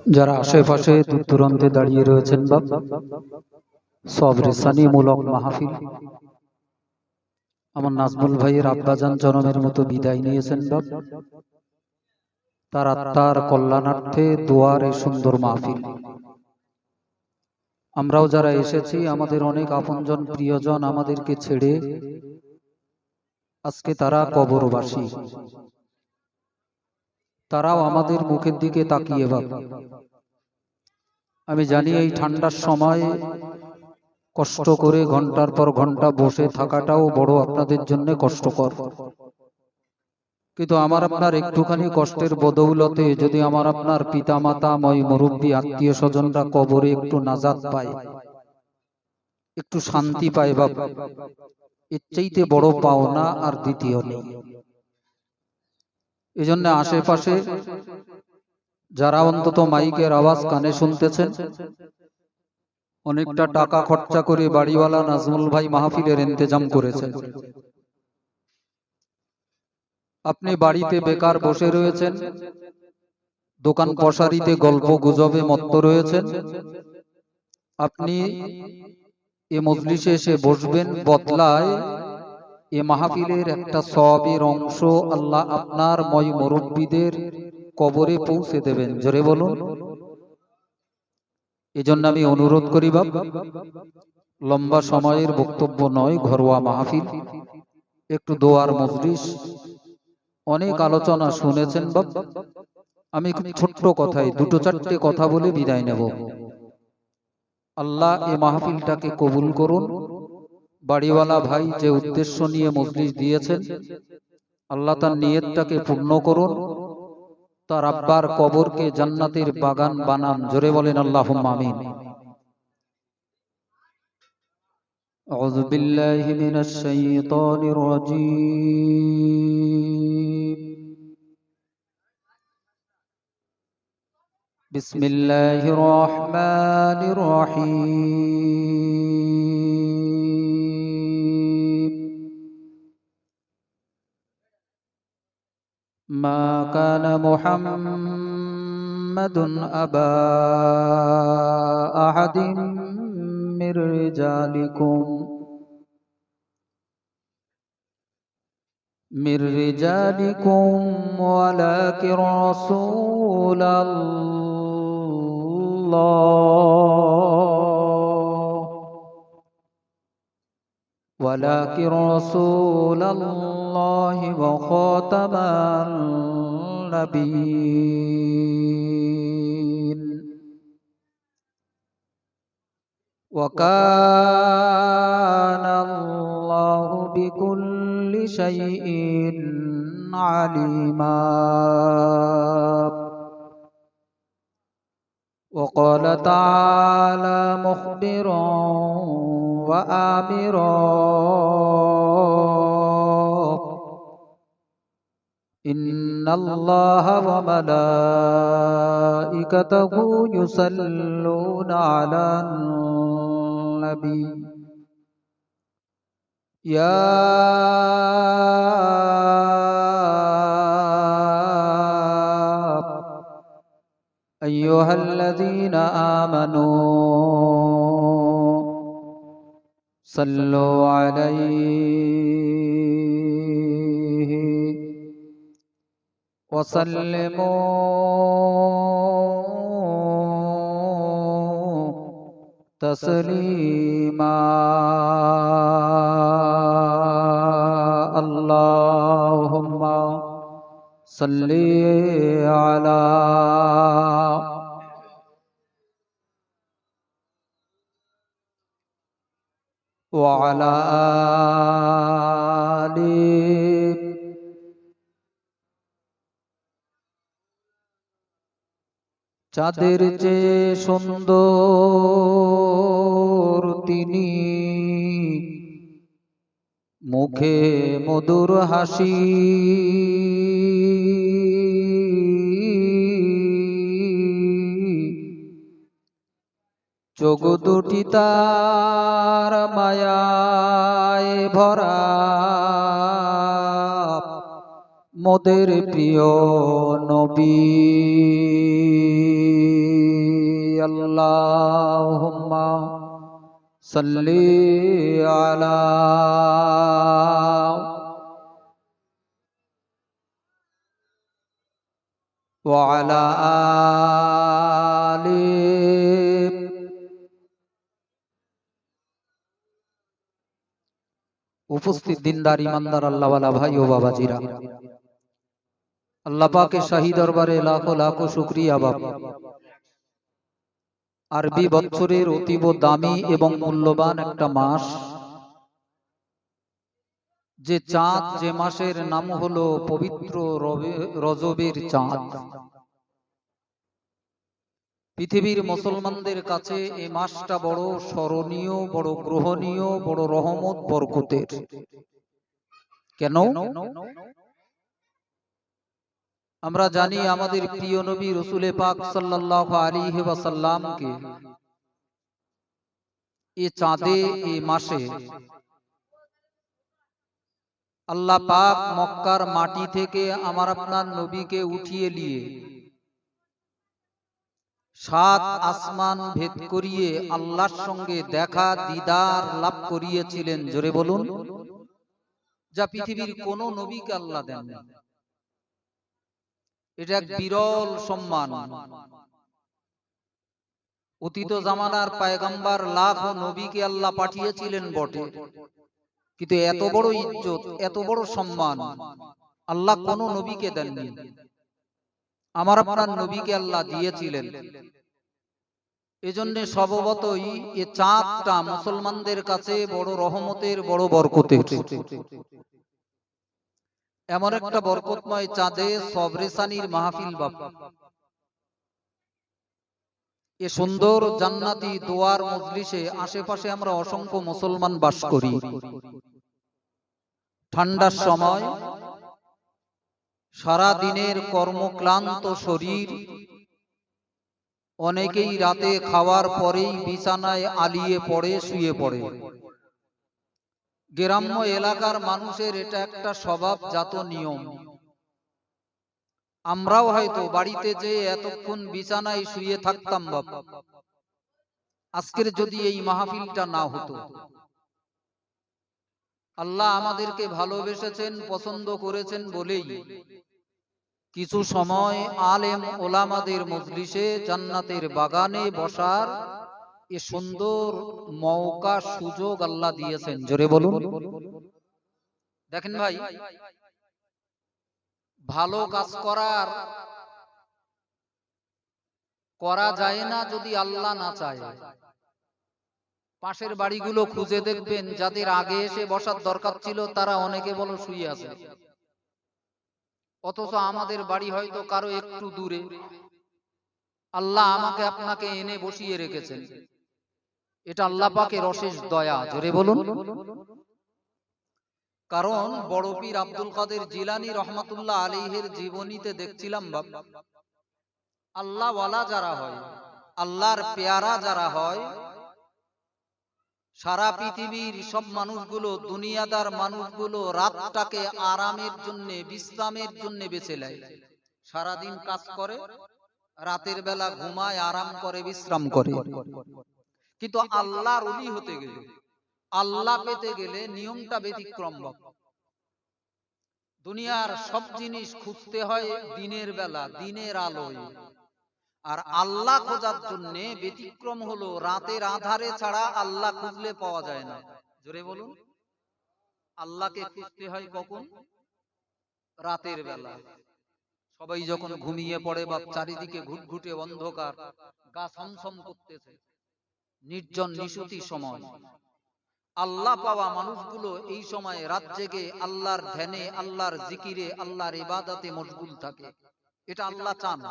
যারা আশেপাশে দূর দূরান্তে দাঁড়িয়ে রয়েছেন বাপ, সব রেসানিমূলক মাহফিল আমার নাজমুল ভাইয়ের আব্বাজান জনমের মতো বিদায় নিয়েছেন বাপ, তার আত্মার কল্যাণার্থে দোয়ার এই সুন্দর মাহফিল। আমরাও যারা এসেছি, আমাদের অনেক আপনজন প্রিয়জন আমাদেরকে ছেড়ে আজকে তারা কবরবাসী, তারাও আমাদের মুখের দিকে তাকিয়ে বাপ। আমি জানি এই ঠান্ডার সময় কষ্ট করে ঘন্টার পর ঘন্টা বসে থাকাটাও বড় আপনাদের জন্য কষ্টকর, কিন্তু আমার আপনার একটুখানি কষ্টের বদৌলতে যদি আমার আপনার পিতা মাতা ময় মুরব্বী আত্মীয় স্বজনরা কবরে একটু নাজাত পায়, একটু শান্তি পায় বাপ, এর চাইতে বড় পাওনা আর দ্বিতীয় নেই। এই জন্য আশেপাশে যারা অন্তত মাইকের আওয়াজ কানে শুনতেছেন, অনেকটা টাকা খরচা করে বাড়িওয়ালা নাজমুল ভাই মাহফিলের ইন্তজাম করেছেন। আপনি বাড়িতে বেকার বসে রয়েছেন, দোকান পশারিতে গল্প গুজবে মত্ত রয়েছেন, আপনি এ মজলিসে এসে বসবেন, বদলায় এ মাহফিলের একটা সওয়াবের অংশ আল্লাহ আপনার ময় মুরব্বীদের কবরে পৌঁছে দেবেন। জোরে বলুন। এজন্য আমি অনুরোধ করি বাপ, লম্বা সময়ের বক্তব্য নয়, ঘরোয়া মাহফিল, একটু দোয়ার মজলিস। অনেক আলোচনা শুনেছেন বাপ, আমি খুব ছোট্ট কথায় দুটো চারটে কথা বলে বিদায় নেব। আল্লাহ এই মাহফিলটাকে কবুল করুন। বাড়িওয়ালা ভাই যে উদ্দেশ্য নিয়ে মজলিস দিয়েছেন, আল্লাহ তার নিয়তটাকে পূর্ণ করুন। তার আব্বার কবরকে জান্নাতের বাগান বানান। জোরে বলেন আল্লাহুম্মা আমিন। আউযু বিল্লাহি মিনাশ শাইতানির রাজীম। বিসমিল্লাহির রহমানির রহিম। মা কানা মুহাম্মাদুন আবা আহাদিম মির রিজালিকুম ওয়ালাকিন রাসূলাল্লাহি ওয়া খাতামান নাবিয়্যিন ওয়া কানা আল্লাহু বিকুল্লি শাইইন আলিমা। وقال تعالى مخبرا وآمرا إن الله وملائكته يصلون على النبي يا أيها الذين آمنوا صلوا عليه وسلموا تسليما. اللهم صل على وعلى آل চাঁদের চেয়ে সুন্দর তিনি, মুখে মধুর হাসি, চোখ দুটি তার মায়ায় ভরা, মোদের প্রিয় নবী। আল্লাহুম্মা সাল্লি আলা ওয়া আলা আলি। উপস্থিত দিনদার ইমানদার আল্লাহওয়ালা ভাই ও বাবাজিরা, আল্লাহ পাকের শাহী দরবারে লাখো লাখো শুকরিয়া বাবা। আরবি বৎসরের অতীব দামি এবং মূল্যবান একটা মাস, যে চাঁদ, যে মাসের নাম হলো পবিত্র রজবের চাঁদ। পৃথিবীর মুসলমানদের কাছে এই মাসটা বড় স্মরণীয়, বড় গ্রহণীয়, বড় রহমত বরকতের। কেন? আমরা জানি আমাদের প্রিয় নবী রাসূলে পাক সাল্লাল্লাহু আলাইহি ওয়াসাল্লামকে এই চাঁদে, এই মাসে আল্লাহ পাক মক্কার মাটি থেকে আমার আপনার নবীকে উঠিয়ে নিয়ে 7 আসমান ভেদ করিয়ে আল্লাহর সঙ্গে দেখা দিদার লাভ করিয়েছিলেন। জোরে বলুন, যা পৃথিবীর কোন নবীকে আল্লাহ দেন। এটা এক বিরল সম্মান। অতীত জামানার পয়গম্বর লাখ নবীকে আল্লাহ পাঠিয়েছিলেন বটে, কিন্তু এত বড় ইজ্জত, এত বড় সম্মান আল্লাহ কোন নবীকে দেননি। আমার আপনার নবীকে আল্লাহ দিয়েছিলেন। এজন্য স্বভাবতই এ চাঁদটা মুসলমানদের কাছে বড় রহমতের, বড় বরকতের। এমন একটা বরকতময় চাঁদে সবরেসানির মাহফিল বাবা। এ সুন্দর জান্নাতি দোয়ার মজলিসে আশেপাশে আমরা অসংখ্য মুসলমান বাস করি। ঠান্ডার সময় সারা দিনের কর্মক্লান্ত শরীর, অনেকেই রাতে খাওয়ার পরেই বিছানায় আলিয়ে পড়ে, শুয়ে পড়ে। গ্রাম্য এলাকার মানুষের এটা একটা স্বভাবজাত নিয়ম। আমরাও হয়তো বাড়িতে যে এতক্ষণ বিছানায় শুয়ে থাকতাম বাবা, আজকের যদি এই মাহফিলটা না হতো। আল্লাহ আমাদেরকে ভালোবেসেছেন, পছন্দ করেছেন বলেই কিছু সময় আলেম ওলামাদের মজলিসে, জান্নাতের বাগানে বসার এ সুন্দর মওকা, সুযোগ আল্লাহ দিয়েছেন। জোরে বলুন। দেখেন ভাই, ভালো কাজ করা যায় না যদি আল্লাহ না চায়। পাশের বাড়িগুলো খুঁজে দেখবেন, যাদের আগে এসে বসার দরকার ছিল তারা অনেকে বলো শুয়ে আছে, অথচ আমাদের বাড়ি হয়তো কারো একটু দূরে। আল্লাহ আমাকে আপনাকে এনে বসিয়ে রেখেছেন। এটা আল্লাহ পাকের অশেষ দয়া। জোরে বলুন। কারণ বড় পীর আব্দুল কাদের জিলানী রহমাতুল্লাহ আলাইহির জীবনীতে দেখছিলাম বাবা, আল্লাহ ওয়ালা যারা হয়, আল্লাহর পেয়ারা যারা হয়, সারা পৃথিবীর সব মানুষগুলো, দুনিয়াদার মানুষগুলো রাতটাকে আরামের জন্য, বিশ্রামের জন্য বেছে নেয়। সারাদিন কাজ করে, রাতের বেলা ঘুমায়, আরাম করে, বিশ্রাম করে। কিন্তু আল্লাহর ওলি হতে গেলে, আল্লাহ পেতে গেলে নিয়মটা ব্যতিক্রম। দুনিয়ার সব জিনিস খুঁজতে হয় দিনের বেলা, দিনের আলোয়। আর আল্লাহ খোঁজার জন্য ব্যতিক্রম হলো রাতের আধারে ছাড়া আল্লাহ খুঁজলে পাওয়া যায় না। জোরে বলুন। আল্লাহকে খুঁজতে হয় কখন? রাতের বেলা। সবাই যখন ঘুমিয়ে পড়ে বা চারিদিকে ঘুটঘুটে অন্ধকার, গা ছমছম করতেছে, নির্জন নিশুতি সময়, আল্লাহ পাওয়া মানুষগুলো এই সময় রাত জেগে আল্লাহর ধ্যানে, আল্লাহর জিকিরে, আল্লাহর ইবাদতে মশগুল থাকে। এটা আল্লাহ চান।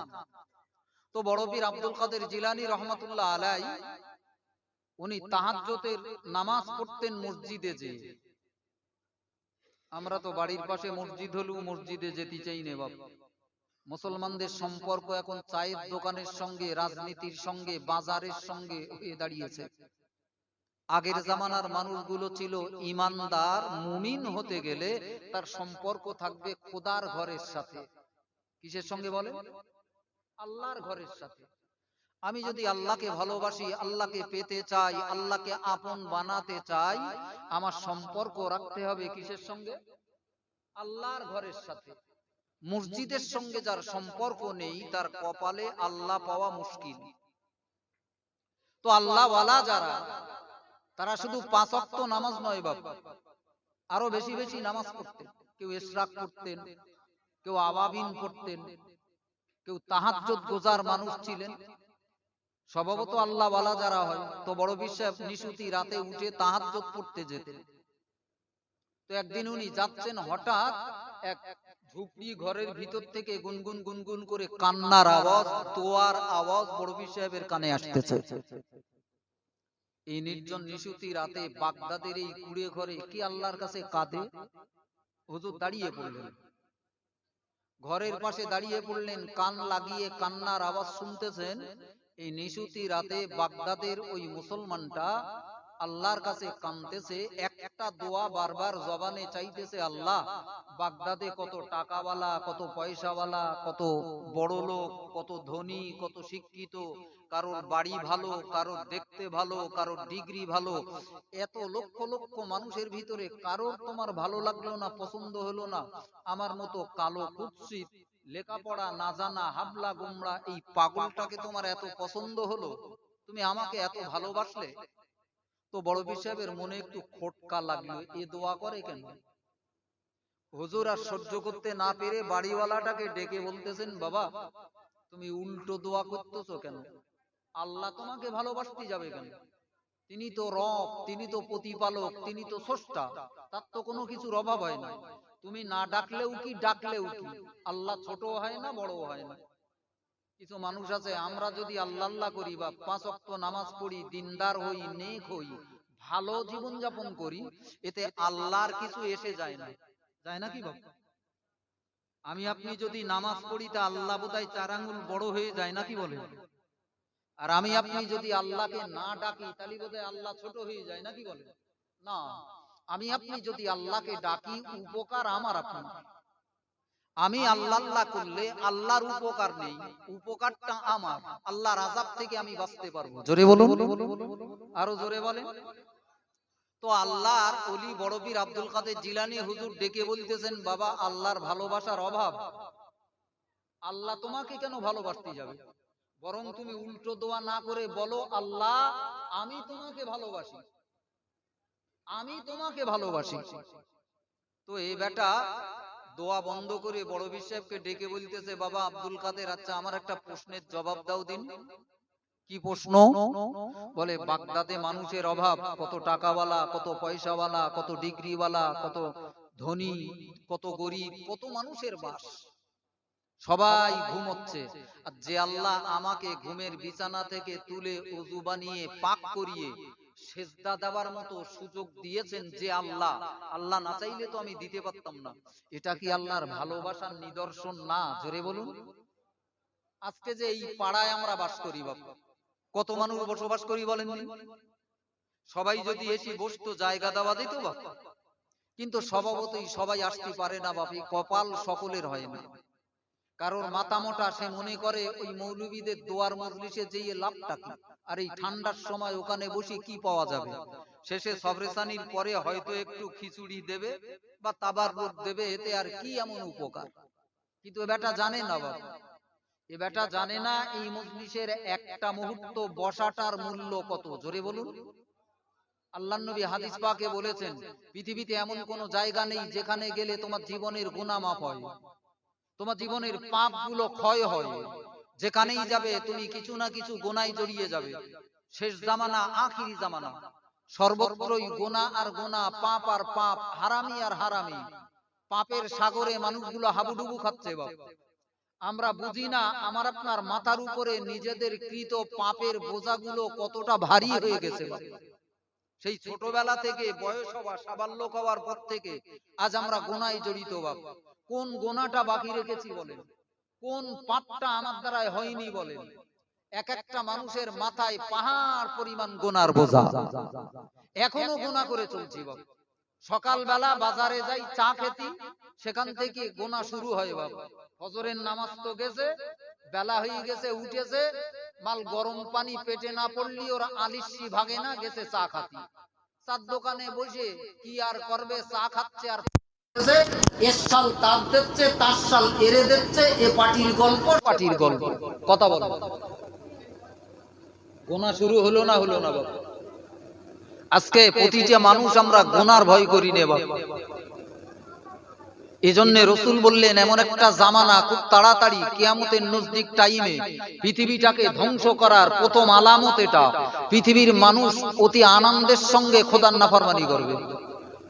তো বড় পীর আব্দুল কাদের জিলানী রহমাতুল্লাহ আলাই, উনি তাহাজ্জুদের নামাজ পড়তেন মসজিদে যে। আমরা তো বাড়ির পাশে মসজিদ হলেও মসজিদে যেতে চাই না বাবা। মুসলমানদের সম্পর্ক এখন চায়ের দোকানের সঙ্গে, রাজনীতির সঙ্গে, বাজারের সঙ্গে হয়ে দাঁড়িয়েছে। আগের জামানার মানুষগুলো ছিল ইমানদার, মুমিন হতে গেলে তার সম্পর্ক থাকবে খোদার ঘরের সাথে। কিসের সঙ্গে বলে? আল্লাহর ঘরের সাথে। আমি যদি আল্লাহকে ভালোবাসি, আল্লাহকে পেতে চাই, আল্লাহকে আপন বানাতে চাই, আমার সম্পর্ক রাখতে হবে কিসের সঙ্গে? আল্লাহর ঘরের সাথে। মসজিদের সঙ্গে যার সম্পর্ক নেই তার কপালে আল্লাহ পাওয়া মুশকিল। তো আল্লাহ ওয়ালা যারা, তারা শুধু 5 ওয়াক্ত নামাজ নয় বাবা, আরো বেশি বেশি নামাজ পড়তেন। কেউ ইশরাক করতেন, কেউ আওয়াবিন পড়তেন, কেউ তাহাজ্জুদ গোজার মানুষ ছিলেন। স্বভাবত আল্লাহ ওয়ালা যারা হয় তো বড় বিশ্বাস নিশুতি রাতে উঠে তাহাজ্জুদ পড়তে যেতেন। তো একদিন উনি যাচ্ছেন, হঠাৎ এক ঝুপড়ি ঘরের ভিতর থেকে গুনগুন গুনগুন করে কান্নার আওয়াজ, দোয়ার আওয়াজ বড় সাহেবের কানে আসতেছে। এই নির্জন নিশুতি রাতে বাগদাদের এই কুড়ে ঘরে কি আল্লাহর কাছে কাঁদে? হুজুর দাঁড়িয়ে পড়লেন, ঘরের পাশে দাঁড়িয়ে পড়লেন, কান লাগিয়ে কান্নার আওয়াজ শুনতেছেন। এই নিশুতি রাতে বাগদাদের ওই মুসলমানটা আল্লাহর কাছে কাঁদতেছে, একটা দোয়া বারবার জবানে চাইতেছে, আল্লাহ বাগদাদে কত টাকাওয়ালা, কত পয়সাওয়ালা, কত বড় লোক, কত ধনী, কত শিক্ষিত, কারোর বাড়ি ভালো, কারোর দেখতে ভালো, কারোর ডিগ্রি ভালো, এত লক্ষ লক্ষ মানুষের ভিতরে কারোর তোমার ভালো লাগলো না, পছন্দ হলো না, আমার মতো কালো কুৎসিত লেখাপড়া না জানা হাবলা গুমরা এই পাগলটাকে তোমার এত পছন্দ হলো, তুমি আমাকে এত ভালোবাসলে। তো বড় পীর সাহেবের মনে একটু খটকা লাগলো, এ দোয়া করে কেন? হুজুর আর সহ্য করতে না পেরে বাড়িওয়ালাটাকে ডেকে বলতেছেন, বাবা তুমি উল্টো দোয়া করতেছো কেন? আল্লাহ তোমাকে ভালোবাসতে যাবে কেন? তিনি তো রব, তিনি তো প্রতিপালক, তিনি তো স্রষ্টা, তার তো কোনো কিছুর অভাব হয় না। তুমি না ডাকলেও কি, ডাকলেও কি, আল্লাহ ছোট হয় না, বড় হয় না। কিছু মানুষ আছে, আমরা যদি আল্লাহ আল্লাহ করি বা 5 ওয়াক্ত নামাজ পড়ি, দিনদার হই, নেক হই, ভালো জীবন যাপন করি, এতে আল্লাহর কিছু এসে যায় না। যায় না কি বাবা? আমি আপনি যদি নামাজ পড়ি তা আল্লাহ বোধহয় 4 আঙ্গুল বড় হয়ে যায় না কি বলেন? আর আমি আপনি যদি আল্লাহকে না ডাকি তাহলে বোধহয় আল্লাহ ছোট হয়ে যায় না কি বলেন? না, আমি আপনি যদি আল্লাহকে ডাকি, উপকার আমার আপনার। আমি আল্লাহ আল্লাহ করলে আল্লাহর উপকার নেই, উপকারটা আমার, আল্লাহর আযাব থেকে আমি বাঁচতে পারবো। জোরে বলুন, আরো জোরে বলেন। তো আল্লাহর ওলি বড় পীর আব্দুল কাদের জিলানী হুজুর ডেকে বলতেছেন, বাবা আল্লাহর ভালোবাসার অভাব, আল্লাহ তোমাকে কেন ভালোবাসতে যাবে? বরং তুমি উল্টো দোয়া না করে বলো, আল্লাহ আমি তোমাকে ভালোবাসি, আমি তোমাকে ভালোবাসি। তো এই বেটা দোয়া বন্ধ করে বড় পীর সাহেবকে ডেকে বলতেছে, বাবা আব্দুল কাদের, আচ্ছা আমার একটা প্রশ্নের জবাব দাও দিন। কি প্রশ্ন? বলে বাগদাদে মানুষের অভাব, কত টাকাওয়ালা, কত পয়সাওয়ালা, কত ডিগ্রিওয়ালা, কত ধনী, কত গরিব, কত মানুষের বাস, সবাই ঘুমোচ্ছে। আর যে আল্লাহ আমাকে ঘুমের বিছানা থেকে তুলে ওযু বানিয়ে পাক করিয়ে সেজদা দেওয়ার মতো সুযোগ দিয়েছেন, যে আল্লাহ, আল্লাহ না চাইলে তো আমি দিতে পারতাম না, এটা কি আল্লাহর ভালোবাসার নিদর্শন না? জোরে বলুন। আজকে যে এই পাড়ায় আমরা বাস করি বাবা, কত মানুষ বসবাস করি বলেন? সবাই যদি এসে বসতো, জায়গা দেওয়া দিত বাবা, কিন্তু স্বভাবতই সবাই আসতে পারে না বাপি, কপাল সকলের হয় না। কারোর মাথা মোটা, সে মনে করে ওই মৌলবীদের দোয়ার মজলিসে যেয়ে লাভটা কি, আর এই ঠান্ডার সময় ওখানে বসে কি পাওয়া যাবে? শেষে সবরেসানির পরে হয়তো একটু খিচুড়ি দেবে বা তাবাররুক দেবে, এতে আর কি এমন উপকার? কিন্তু এ বেটা জানে না বাবা, এ বেটা জানে না এই মজলিসের একটা মুহূর্ত বসাটার মূল্য কত। জোরে বলুন। আল্লাহর নবী হাদিস পাকে বলেছেন, পৃথিবীতে এমন কোন জায়গা নেই যেখানে গেলে তোমার জীবনের গুনাহ মাফ হয়, তোমার জীবনের পাপগুলো ক্ষয় হয়। যেখানেই যাবে তুমি কিছু না কিছু গুনায় জড়িয়ে যাবে। শেষ জামানা, আখিরি জামানা, সর্বত্রই গুনাহ আর গুনাহ, পাপ আর পাপ, হারামি আর হারামি। পাপের সাগরে মানুষগুলো হাবুডুবু খাচ্ছে বাপ। আমরা বুঝি না আমার আপনার মাথার উপরে নিজেদের কৃত পাপের বোঝাগুলো কতটা ভারী হয়ে গেছে বাপ। সেই ছোটবেলা থেকে বয়স হওয়া, সাবাল্যক হওয়ার পর থেকে আজ আমরা গুনায় জড়িত বাপ। কোন গুনাহটা বাকি রেখেছি বলেন? কোন পাপটা আমার দ্বারাই হয়নি বলেন? এক একটা মানুষের মাথায় পাহাড় পরিমাণ গুনার বোঝা, এখনো গুনাহ করে চলছি বাপ। সকালবেলা বাজারে যাই চা খেতি, সেখান থেকে গুনাহ শুরু হয় বাবা। ফজরের নামাজ তো গেছে, বেলা হয়ে গেছে, উঠেছে, মাল গরম পানি পেটে না পড়লি ওরা আলিশি ভাগে না, গেছে চা খাতি। চার দোকানে বসে কি আর করবে, চা খাচ্ছে আর এর সাল তার দিচ্ছে, তার সাল এরে দিচ্ছে, এ পার্টির গল্প পার্টির গল্প। কথা বলো, গোনা শুরু হলো না হলো না বাবা? আজকে প্রতিটা মানুষ আমরা গোনার ভয় করি নে বাবা। এজন্য রাসূল বললেন এমন একটা জামানা খুব তাড়াতাড়ি কিয়ামতের নজদিক টাইমে পৃথিবীটাকে ধ্বংস করার প্রথম আলামত এটা, পৃথিবীর মানুষ অতি আনন্দের সঙ্গে খোদার নাফরমানি করবে।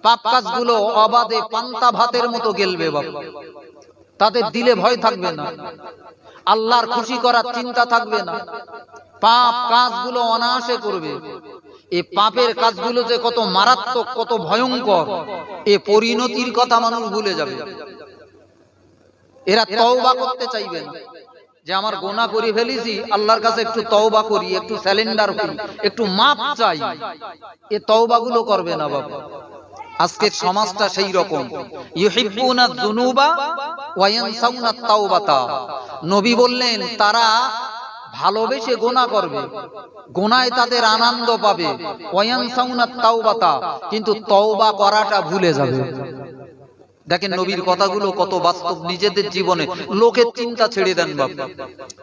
পাপ কাজগুলো অবাধে পান্তা ভাতের মতো গেলবে বাবা। তাদের দিলে ভয় থাকবে না, আল্লাহর খুশি করার চিন্তা থাকবে না, পাপ কাজগুলো অনায়াসে করবে। এই পাপের কাজগুলো যে কত মারাত্মক, কত ভয়ঙ্কর, এ পরিণতির কথা মানুষ ভুলে যাবে। এরা তওবা করতে চাইবে না, যে আমার গোনা করে ফেলেছি, আল্লাহর কাছে একটু তওবা করি, একটু স্যালেন্ডার করি, একটু মাপ চাই, এ তওবাগুলো করবে না বাবা। আজকের সমাজটা সেই রকম, ইউহিব্বুনা যুনুবা ওয়া ইয়ানসাউনা তাওবাতা। নবী বললেন তারা ভালোবেসে গোনা করবে, গোনায় তাদের আনন্দ পাবে, ওয়া ইয়ানসাউনা তাওবাতা, কিন্তু তওবা করাটা ভুলে যাবে। দেখেন নবীর কথাগুলো কত বাস্তব নিজেদের জীবনে। লোকের চিন্তা ছেড়ে দেন বাবা,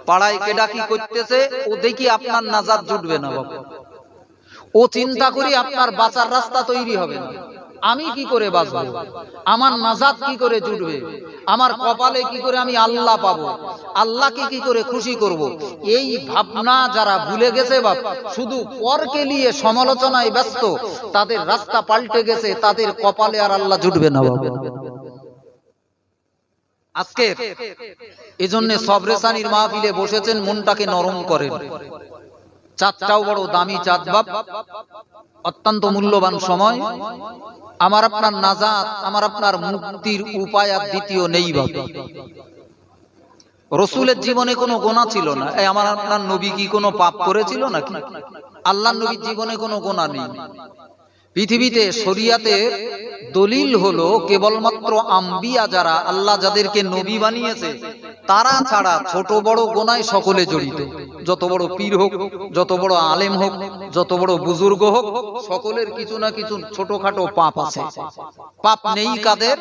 পাড়ায় কেডা কি করতেছে ও দেখি আপনার নাজাত জুটবে না বাবা। ও চিন্তা করি আপনার বাঁচার রাস্তা তৈরি হবে না। আমি কি করে বাঁচবো, আমার নাজাত কি করে জুটবে, আমার কপালে কি করে আমি আল্লাহ পাবো, আল্লাহকে কি করে খুশি করব, এই ভাবনা যারা ভুলে গেছে বাপ, শুধু পরকে নিয়ে সমালোচনায় ব্যস্ত, তাদের রাস্তা পাল্টে গেছে, তাদের কপালে আর আল্লাহ জুটবে না বাবা। আজকে এজন্য সবরেসানির মাহফিলে বসেছেন, মনটাকে নরম করেন। চাঁদটাও বড় দামি চাঁদ বাপ, অত্যন্ত মূল্যবান সময়। আমার আপনার নাজাত, আমার আপনার মুক্তির উপায় আর দ্বিতীয় নেই বাপ। রাসূলের জীবনে কোনো গোনা ছিল না, আমার আপনার নবী কি কোনো পাপ করেছিল নাকি? আল্লাহর নবীর জীবনে কোনো গোনা নেই। পৃথিবীতে শরিয়াতে দলিল হলো কেবলমাত্র আম্বিয়া, যারা আল্লাহ যাদেরকে নবী বানিয়েছে, তারা ছাড়া ছোট বড় গোনায় সকলে জড়িত। যত বড় পীর হোক, যত বড় আলেম হোক, যত বড় বুজুর্গ হোক, সকলের কিছু না কিছু ছোটখাটো পাপ আছে। পাপ নেই কাদের?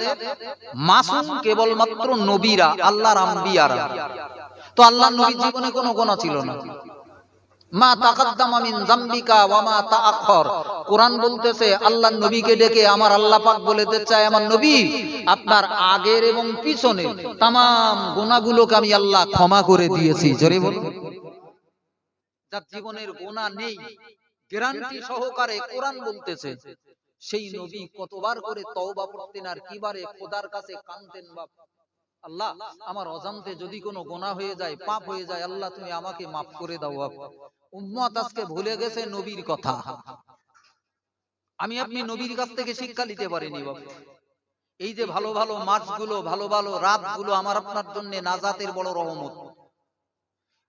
মাসুম কেবলমাত্র নবীরা, আল্লাহর আম্বিয়ারা। তো আল্লাহর নবীর জীবনে কোনো গোনা ছিল না। মা তাকাদ্দামা মিন যামবিকা ওয়া মা তাআখার। কোরআন বলতেছে আল্লাহর নবীকে ডেকে আমার আল্লাহ পাক বলতে চায়, আমার নবী আপনার আগের এবং পিছনে तमाम গুনাহগুলোকে আমি আল্লাহ ক্ষমা করে দিয়েছি। জোরে বলুন। যার জীবনের গুনাহ নেই, গ্যারান্টি সহকারে কোরআন বলতেছে, সেই নবী কতবার করে তওবা করতেন আর কিবারে খোদার কাছে কাঁদতেন বাপ। আল্লাহ আমার অজান্তে যদি কোনো গুনাহ হয়ে যায়, পাপ হয়ে যায়, আল্লাহ তুমি আমাকে মাফ করে দাও বাপ। উম্মত আজকে ভুলে গেছে নবীর কথা। আমি আপনি নবীর কাছ থেকে শিক্ষা নিতে পারিনি বাবা। এই যে ভালো ভালো মাসগুলো, ভালো ভালো রাতগুলো আমার আপনার জন্য নাজাতের বড় রহমত।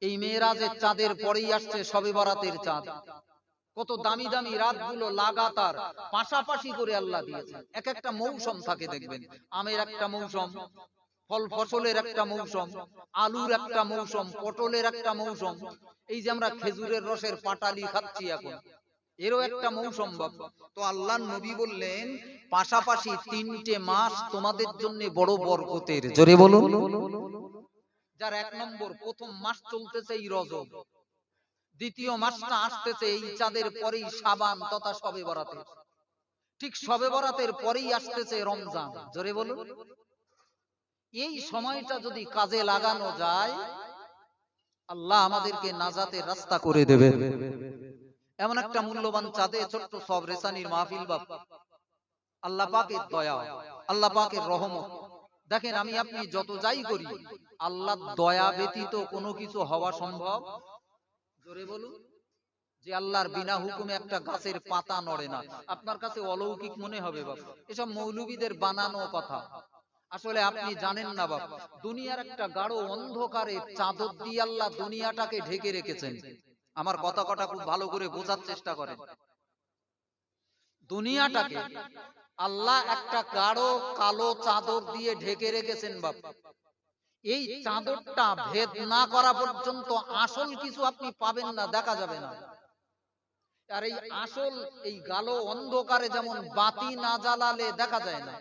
এই মেরাজের চাঁদের পরেই আসছে শবে বরাতের চাঁদ। কত দামি দামি রাতগুলো লাগাতার পাশাপাশি করে আল্লাহ দিয়েছেন। এক একটা মৌসুম থাকে দেখবেন, আমের একটা মৌসুম, ফল ফসলের একটা মৌসুম, আলুর একটা মৌসুম, পটলের একটা মৌসুম, এই যে আমরা খেজুরের রসের পাটালি খাচ্ছি এখন, এরও একটা মৌসুম বাবা। তো আল্লাহর নবী বললেন পাশাপাশি তিনটে মাস তোমাদের জন্য বড় বরকতের। জোরে বলুন। যার এক নম্বর, প্রথম মাস চলতেছে এই রজব, দ্বিতীয় মাসটা আসতেছে এই চাঁদের পরেই শাবান তথা শবে বরাতে, ঠিক শবে বরাতের পরেই আসতেছে রমজান। জোরে বলুন। এই সময়টা যদি কাজে লাগানো যায়, আল্লাহ আমাদেরকে নাজাতের রাস্তা করে দেবে। এমন একটা মূল্যবান চাঁদে ছোট্ট সবরেসানির মাহফিল বাপ, আল্লাহ পাকের দয়া, আল্লাহ পাকের রহমত। দেখেন আমি আপনি যত যাই করি, আল্লাহর দয়া ব্যতীত কোনো কিছু হওয়া সম্ভব। জোরে বলুন। যে আল্লাহর বিনা হুকুমে একটা গাছের পাতা নড়ে না, আপনার কাছে অলৌকিক মনে হবে বাবা, এসব মৌলবীদের বানানো কথা। আসলে আপনি জানেন না বাবা, দুনিয়ার একটা গাঢ় অন্ধকারে চাদর দিয়ে আল্লাহ দুনিয়াটাকে ঢেকে রেখেছেন। আমার কথা খুব ভালো করে বোঝার চেষ্টা করেন। দুনিয়াটাকে আল্লাহ একটা গাঢ় কালো চাদর দিয়ে ঢেকে রেখেছেন বাবা। এই চাদরটা ভেদ না করা পর্যন্ত আসল কিছু আপনি পাবেন না, দেখা যাবে না। আর এই আসল এই গাঢ় অন্ধকারে যেমন বাতি না জ্বালালে দেখা যায় না,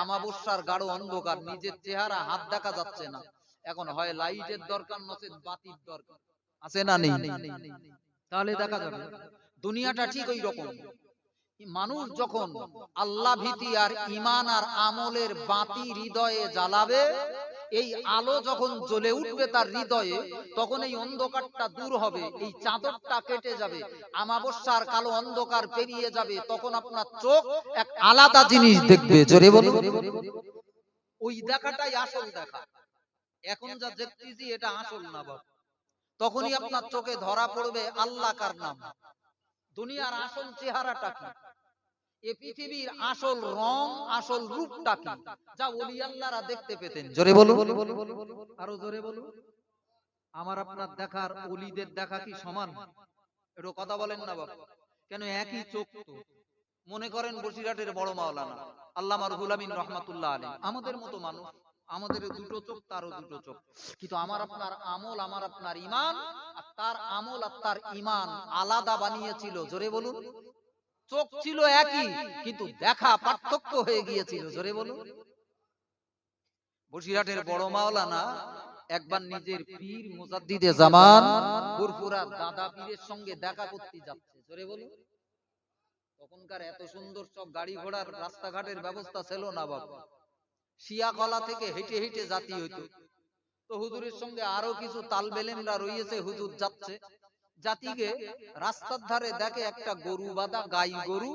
আমাবস্যার গাঢ় অন্ধকার, নিজের চেহারা হাত দেখা যাচ্ছে না, এখন হয় লাইটের দরকার নচেত বাতির দরকার, আছে না নেই? তাহলে দেখা যাবে। দুনিয়াটা ঠিক ওই রকম। মানুষ যখন আল্লাহ ভীতি আর ঈমান আর আমলের বাতি হৃদয়ে জ্বালাবে, এই আলো যখন জ্বলে উঠবে তার হৃদয়ে, তখন এই অন্ধকারটা দূর হবে, এই চাদরটা কেটে যাবে, আমাবস্যার কালো অন্ধকার পেরিয়ে যাবে, তখন আপনার চোখ এক আলাদা জিনিস দেখবে। জোরে বলুন। ওই দেখাটাই আসল দেখা। এখন যা দেখতেছি এটা আসল না বাবা। তখনই আপনার চোখে ধরা পড়বে আল্লাহ কার নাম, দুনিয়ার আসল চেহারাটা কি, এ পৃথিবীর আসল রং, আসল রূপটা কি, যা ওলি আল্লাহরা দেখতে পেতেন। জোরে বলুন, আরো জোরে বলুন। আমার আপনার দেখার ওলিদের দেখা কি সমান? একটু কথা বলেন না বাবা। কেন একই চোখ তো। মনে করেন বসিরহাটের বড় মাওলানা আল্লামা রুহুল আমিন রহমাতুল্লাহ আলাইহি, আমাদের মতো মানুষ, আমাদের দুটো চোখ তারও দুটো চোখ, কিন্তু আমার আপনার আমল, আমার আপনার ঈমান, আর তার আমল আর তার ঈমান আলাদা বানিয়েছিল। জোরে বলুন। চোখ ছিল একই, কিন্তু দেখা পার্থক্য হয়ে গিয়েছিল। জোরে বলুন। বসিরহাটের বড় মাওলানা একবার নিজের পীর মুজাদ্দিদে জামান ফুরফুরা দাদা পীরের সঙ্গে দেখা করতে যাচ্ছে। জোরে বলুন। তখনকার এত সুন্দর সব গাড়ি ঘোড়ার রাস্তাঘাটের ব্যবস্থা ছিল না বাবা, শিয়াকলা থেকে হেঁটে হেঁটে জাতি হইতো। তো হুজুরের সঙ্গে আরো কিছু তালবেলেনরা রয়েছে, হুজুর যাচ্ছে, জাতিকে রাস্তার ধারে দেখে একটা গরু বাঁধা, গাই গরু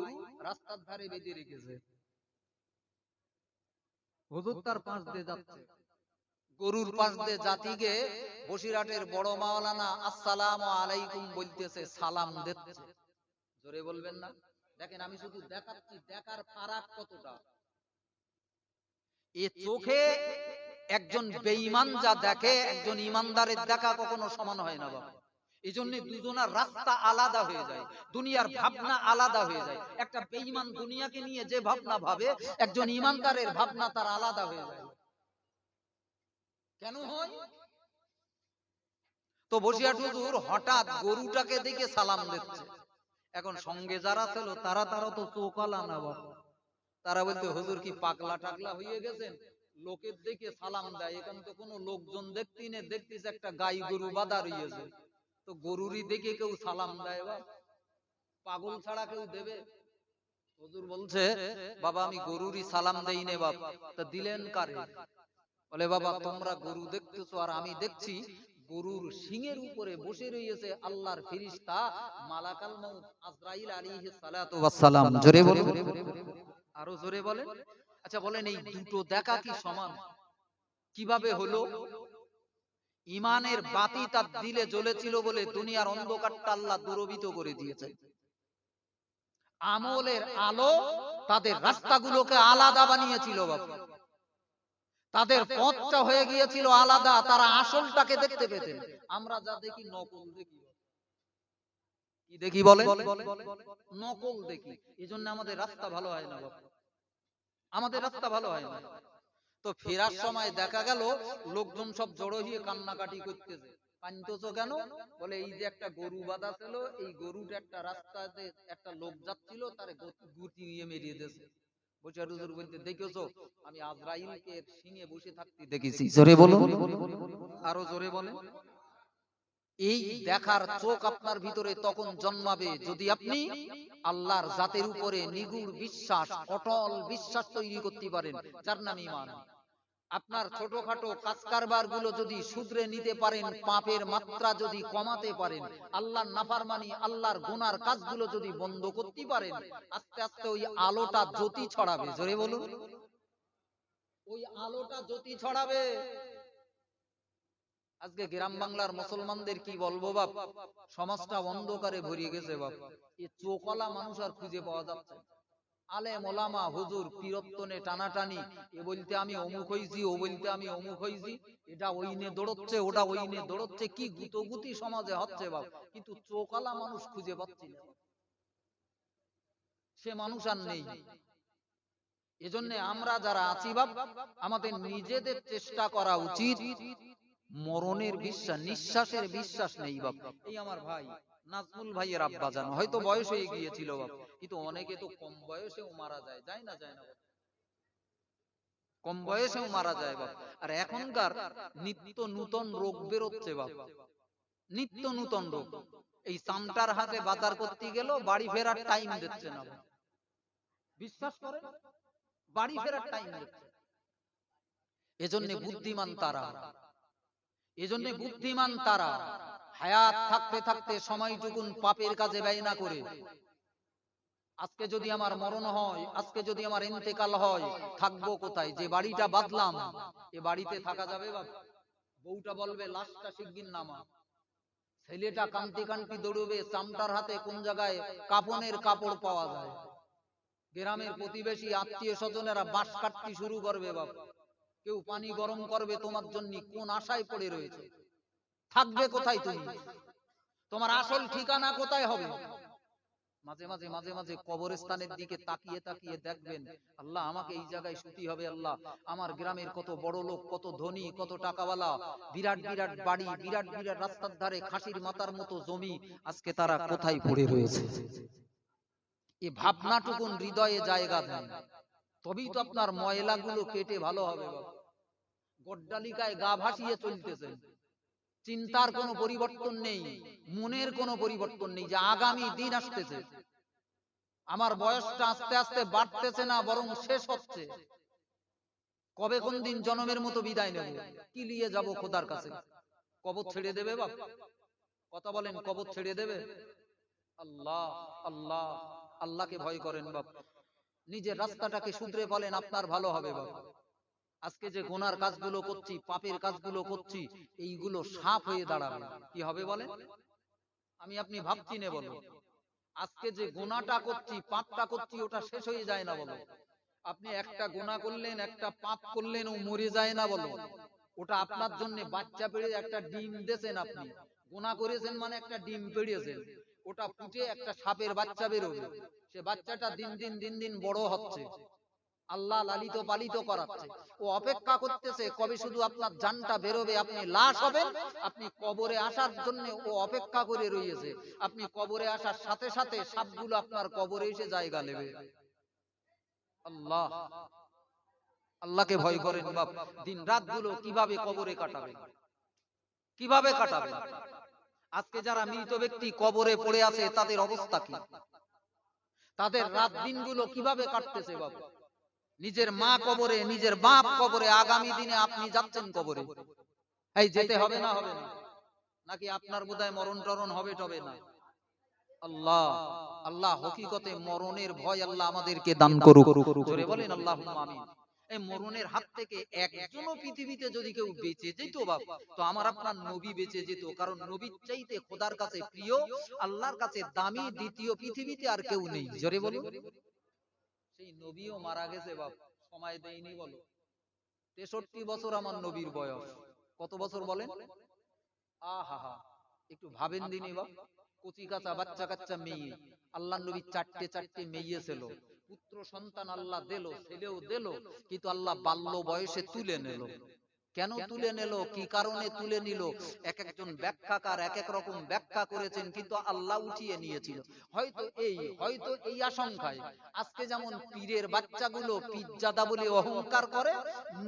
রাস্তার ধারে বেঁধে রেখেছে। হুজুর তার পাশ দিয়ে যাচ্ছে, গরুর পাশ দিয়ে জাতিকে বসিরহাটের বড় মাওলানা আসসালামু আলাইকুম বলতেছে, সালাম দিচ্ছে। জোরে বলবেন না। দেখেন আমি শুধু দেখাচ্ছি, দেখার ফারাক কতটা। এ চোখে একজন বেঈমান যা দেখে, একজন ইমানদারের দেখা কখনো সমান হয় না বাবা। এই জন্য দুজনের রাস্তা আলাদা হয়ে যায়, দুনিয়ার ভাবনা আলাদা হয়ে যায়। একটা বেঈমান দুনিয়াকে নিয়ে যে ভাবনা ভাবে, একজন ইমানদারের ভাবনা তার আলাদা হয়ে যায়। কেন হয়? তো বসিরহাট হুজুর হঠাৎ গরুটাকে দেখে সালাম দিচ্ছে। এখন সঙ্গে যারা ছিল তারা তো চোকালা না বাবা, তারা বলতে হুজুর কি পাগলা টাগলা হয়ে গেছেন, লোকের দেখে সালাম দেয়, এখানে তো কোনো লোকজন দেখতি না, দেখতিস একটা গাই গরু বাঁধা রয়েছে, তো গরুরই দেখে কেউ সালাম দেয়? বা পাগল ছাড়া কেউ দেবে? হুজুর বলছে, বাবা আমি গরুরই সালাম দেই নে বাপ। তা দিলেন কারে? বলে বাবা তোমরা গরু দেখতেছো আর আমি দেখছি গরুর শিঙের উপরে বসে রয়েছে আল্লাহর ফেরেশতা মালাকাল মউত আজরাইল আলাইহিস সালাতু ওয়াস সালাম। জোরে বলুন, আরো জোরে বলেন। আচ্ছা বলেন, এই দুটো দেখা কি সমান? কিভাবে হলো? ঈমানের বাতি তার দিলে জ্বলেছিল বলে দুনিয়ার অন্ধকারটা আল্লাহ দূরভীত করে দিয়েছে। আমলের আলো তাদের রাস্তাগুলোকে আলাদা বানিয়েছিল বাবা, তাদের পথটা হয়ে গিয়েছিল আলাদা, তারা আসলটাকে দেখতে পেতেন। আমরা যা দেখি নকল দেখি। কি দেখি বলে? নকল দেখি। এজন্য আমাদের রাস্তা ভালো হয় না বাবা, আমাদের রাস্তা ভালো হয় না। তো ফেরার সময় দেখা গেল লোকজন সব জড়ো হয়ে কান্নাকাটি করতেছে। কাঁদতেছো কেন? বলে এই যে একটা গরু বাঁধা ছিল, এই গরুটা একটা রাস্তাতে একটা লোক যাচ্ছিল, তারে গুটি নিয়ে মেরিয়ে দিয়েছে। বসিরহাট হুজুর বলতে, দেখেছো আমি আজরাইলকে সিংহে বসে থাকতে দেখেছি। জোরে বলুন, আরো জোরে বলেন। এই দেখার চোখ আপনার ভিতরে তখন জন্মাবে যদি আপনি আল্লাহর জাতের উপরে নিগুড় বিশ্বাস, অটল বিশ্বাস তৈরি করতে পারেন, যার নাম ঈমান। আপনার ছোটখাটো কাজ কারবার গুলো যদি শুধরে নিতে পারেন, পাপের মাত্রা যদি কমাতে পারেন, আল্লাহর নাফরমানি, আল্লাহর গুনার কাজগুলো যদি বন্ধ করতে পারেন, আস্তে আস্তে ওই আলোটা জ্যোতি ছড়াবে। জোরে বলুন, ওই আলোটা জ্যোতি ছড়াবে। আজকে গ্রাম বাংলার মুসলমানদের কি বলবো বাপ, সমাজটা অন্ধকারে ভরিয়ে গেছে বাপ। এই চোখওয়ালা মানুষ আর খুঁজে পাওয়া যাচ্ছে। আলেম ওলামা হুজুর পীরত্বনে টানাটানি, এ বলতে আমি অমুক হইছি, ও বলতে আমি অমুক হইছি, এটা ওই নে দৌড়চ্ছে, ওটা ওই নে দৌড়চ্ছে, কি গুতোগুতি সমাজে হচ্ছে বাপ। কিন্তু চোখওয়ালা মানুষ খুঁজে পাচ্ছি না, সে মানুষ আর নেই। এজন্য আমরা যারা আছি বাপ, আমাদের নিজেদের চেষ্টা করা উচিত। মরণের বিশ্বাস, নিঃশ্বাসের বিশ্বাস নেই বাপ। এই আমার ভাই নাজমুল ভাইয়ের আব্বা জানো হয়তো বয়স হয়ে গিয়েছিল বাপ, কিন্তু অনেকে তো কম বয়সেও মারা যায়, যায় না যায় না বাপ? কম বয়সেও মারা যায় বাপ। আর এখনকার নিত্য নূতন রোগ বেরোচ্ছে বাপ, নিত্য নূতন রোগ। এই চামটার হাতে বাজার করতে গেল, বাড়ি ফেরার টাইম দিচ্ছে না বাপ। বিশ্বাস করে বাড়ি ফেরার টাইম দিচ্ছে। এজন্য বুদ্ধিমান তারা, এজন্য বুদ্ধিমান তারা হায়াত থাকতে থাকতে সময়টুকুন পাপের কাজে ব্যয় না করে, আজকে যদি আমার মরণ হয়, আজকে যদি আমার ইন্তেকাল হয়, থাকবো কোথায়? যে বাড়িটা বাঁধলাম এ বাড়িতে থাকা যাবে বাপ? বউটা বলবে লাশটা শিগগির নামা, ছেলেটা কান্তি কান্তি দৌড়বে চামটার হাতে কোন জায়গায় কাপনের কাপড় পাওয়া যায়। গ্রামের প্রতিবেশী আত্মীয় স্বজনেরা বাঁশ কাটতে শুরু করবে বাপ, কেউ পানি গরম করবে তোমার জন্য, কোন আশায় পড়ে রয়েছে? থাকবে কোথায় তুমি? তোমার আসল ঠিকানা কোথায় হবে? মাঝে মাঝে মাঝে মাঝে কবরস্থানের দিকে তাকিয়ে তাকিয়ে দেখবেন, আল্লাহ আমাকে এই জায়গায় শুতে হবে। আল্লাহ আমার গ্রামের কত বড় লোক, কত ধনী, কত টাকাওয়ালা, বিরাট বিরাট বাড়ি, বিরাট বিরাট রাস্তার ধারে খাসির মাথার মতো জমি, আজকে তারা কোথায় পড়ে রয়েছে? এই ভাবনাটুকুন হৃদয়ে জায়গা দেন, তবেই তো আপনার ময়লাগুলো কেটে ভালো হবে বাবা। গড্ডালিকায় গা ভাসিয়ে চলতেছেন, চিন্তার কোনো পরিবর্তন নেই, মনের কোনো পরিবর্তন নেই যে আগামী দিন আসতেছে। আমার বয়সটা আস্তে আস্তে বাড়তেছে না, বরং শেষ হচ্ছে। কবে কোন দিন জনমের মতো বিদায় নেব, কি নিয়ে যাব খোদার কাছে? কবর ছেড়ে দেবে বাপ? কথা বলেন, কবর ছেড়ে দেবে? আল্লাহ আল্লাহ, আল্লাহকে ভয় করেন বাপ, নিজের রাস্তাটাকে শুধরে বলেন, আপনার ভালো হবে বাপ। আজকে যে গুনার কাজগুলো করছি, পাপের কাজগুলো করছি, এইগুলো সাপ হয়ে দাঁড়াবে, কি হবে বলেন? আমি আপনি ভাবছি না বলো, আজকে যে গুনাহটা করছি, পাপটা করছি, ওটা শেষ হয়ে যায় না বলো। আপনি একটা গুনাহ করলেন, একটা পাপ করলেন, ও মরে যায় না বলো। ওটা আপনার জন্য বাচ্চা পেড়ে একটা ডিম দিয়েছেন, আপনি গুনাহ করেছেন মানে একটা ডিম পেড়েছেন, ওটা ফুটে একটা সাপের বাচ্চা বেরোবে। সে বাচ্চাটা দিন দিন দিন দিন বড় হচ্ছে, আল্লাহ লালিত পালিত করাচ্ছে। ও অপেক্ষা করতেছে কবে শুধু আপনার জানটা বেরোবে, আপনি লাশ হবেন, আপনি কবরে আসার জন্য ও অপেক্ষা করে রয়েছে। আপনি কবরে আসার সাথে সাথে সাপগুলো আপনার কবরে এসে জায়গা নেবে। আল্লাহ, আল্লাহকে ভয় করেন বাপ। দিন রাত গুলো কিভাবে কবরে কাটাবে, কিভাবে কাটাবে? আজকে যারা মৃত ব্যক্তি কবরে পড়ে আছে তাদের অবস্থা কি? তাদের রাত দিনগুলো কিভাবে কাটতেছে বাবা? নিজের মা কবরে, নিজের বাপ কবরে, আগামী দিনে আপনি যাচ্ছেন কবরে। এই যেতে হবে না হবে না? নাকি আপনার বোধহয় মরণ টরণ হবে টবে না? আল্লাহ আল্লাহ, হকিকতে মরণের ভয় আল্লাহ আমাদেরকে দান করুক। জোরে বলেন আল্লাহুম্মা আমিন। এই মরণের হাত থেকে একজনও পৃথিবীতে যদি কেউ বেঁচে যেত বাপ, তো আমার আপনার নবী বেঁচে যেত। কারণ নবীর চাইতে খোদার কাছে প্রিয়, আল্লাহর কাছে দামি দ্বিতীয় পৃথিবীতে আর কেউ নেই। জোরে বলুন। সেই নবীও মারা গেছে বাপ, সময় দেয়নি বলো। 63 বছর আমার নবীর বয়স। কত বছর বলেন? আহা, একটু ভাবেন দিনই বাপ। কচি কাঁচা বাচ্চা কাচ্চা মেয়ে, আল্লাহ নবী চারটে চারটে মেয়ে ছিল, পুত্র সন্তান আল্লাহ দিল, ছেলেও দিল, কিন্তু আল্লাহ বাল্য বয়সে তুলে নিল। কেন তুলে নিল, কি কারণে তুলে নিল, এক একজন ব্যাখ্যাকার এক এক রকম ব্যাখ্যা করেছেন, কিন্তু আল্লাহ উঠিয়ে নিয়েছিল। হয়তো এই আশঙ্কায় আজকে যেমন পীরের বাচ্চাগুলো পিজ্জাদা বলে অহংকার করে,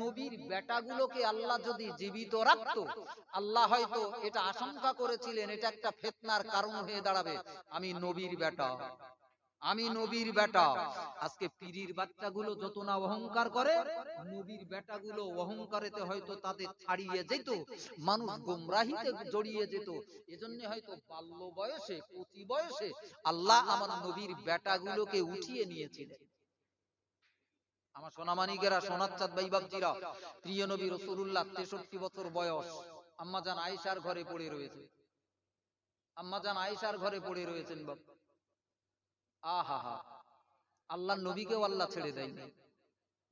নবীর বেটাগুলোকে আল্লাহ যদি জীবিত রাখতো, আল্লাহ হয়তো এটা আশঙ্কা করেছিলেন, এটা একটা ফিতনার কারণ হয়ে দাঁড়াবে। আমি নবীর বেটা, আমি নবীর বেটা। আজকে পীরির বাচ্চাগুলো যত না অহংকার করে, নবীর বেটাগুলো অহংকারেতে হয়তো তাদের ছাড়িয়ে যেত, মানুষ গোমরাহিতে জড়িয়ে যেত। এজন্য হয়তো বাল্য বয়সে, কচি বয়সে আল্লাহ আমার নবীর বেটাগুলোকে উঠিয়ে নিয়েছিলেন। আমার সোনামানিকেরা, সোনার চাঁদ ভাই বাপজিরা, প্রিয় নবী রাসূলুল্লাহ 63 বছর বয়স, আম্মাজান আয়েশার ঘরে পড়ে রয়েছে। আম্মাজান আয়েশার ঘরে পড়ে রয়েছেন বাপ। আহা, আল্লাহ নবীকেও আল্লাহ ছেড়ে দেয়নি।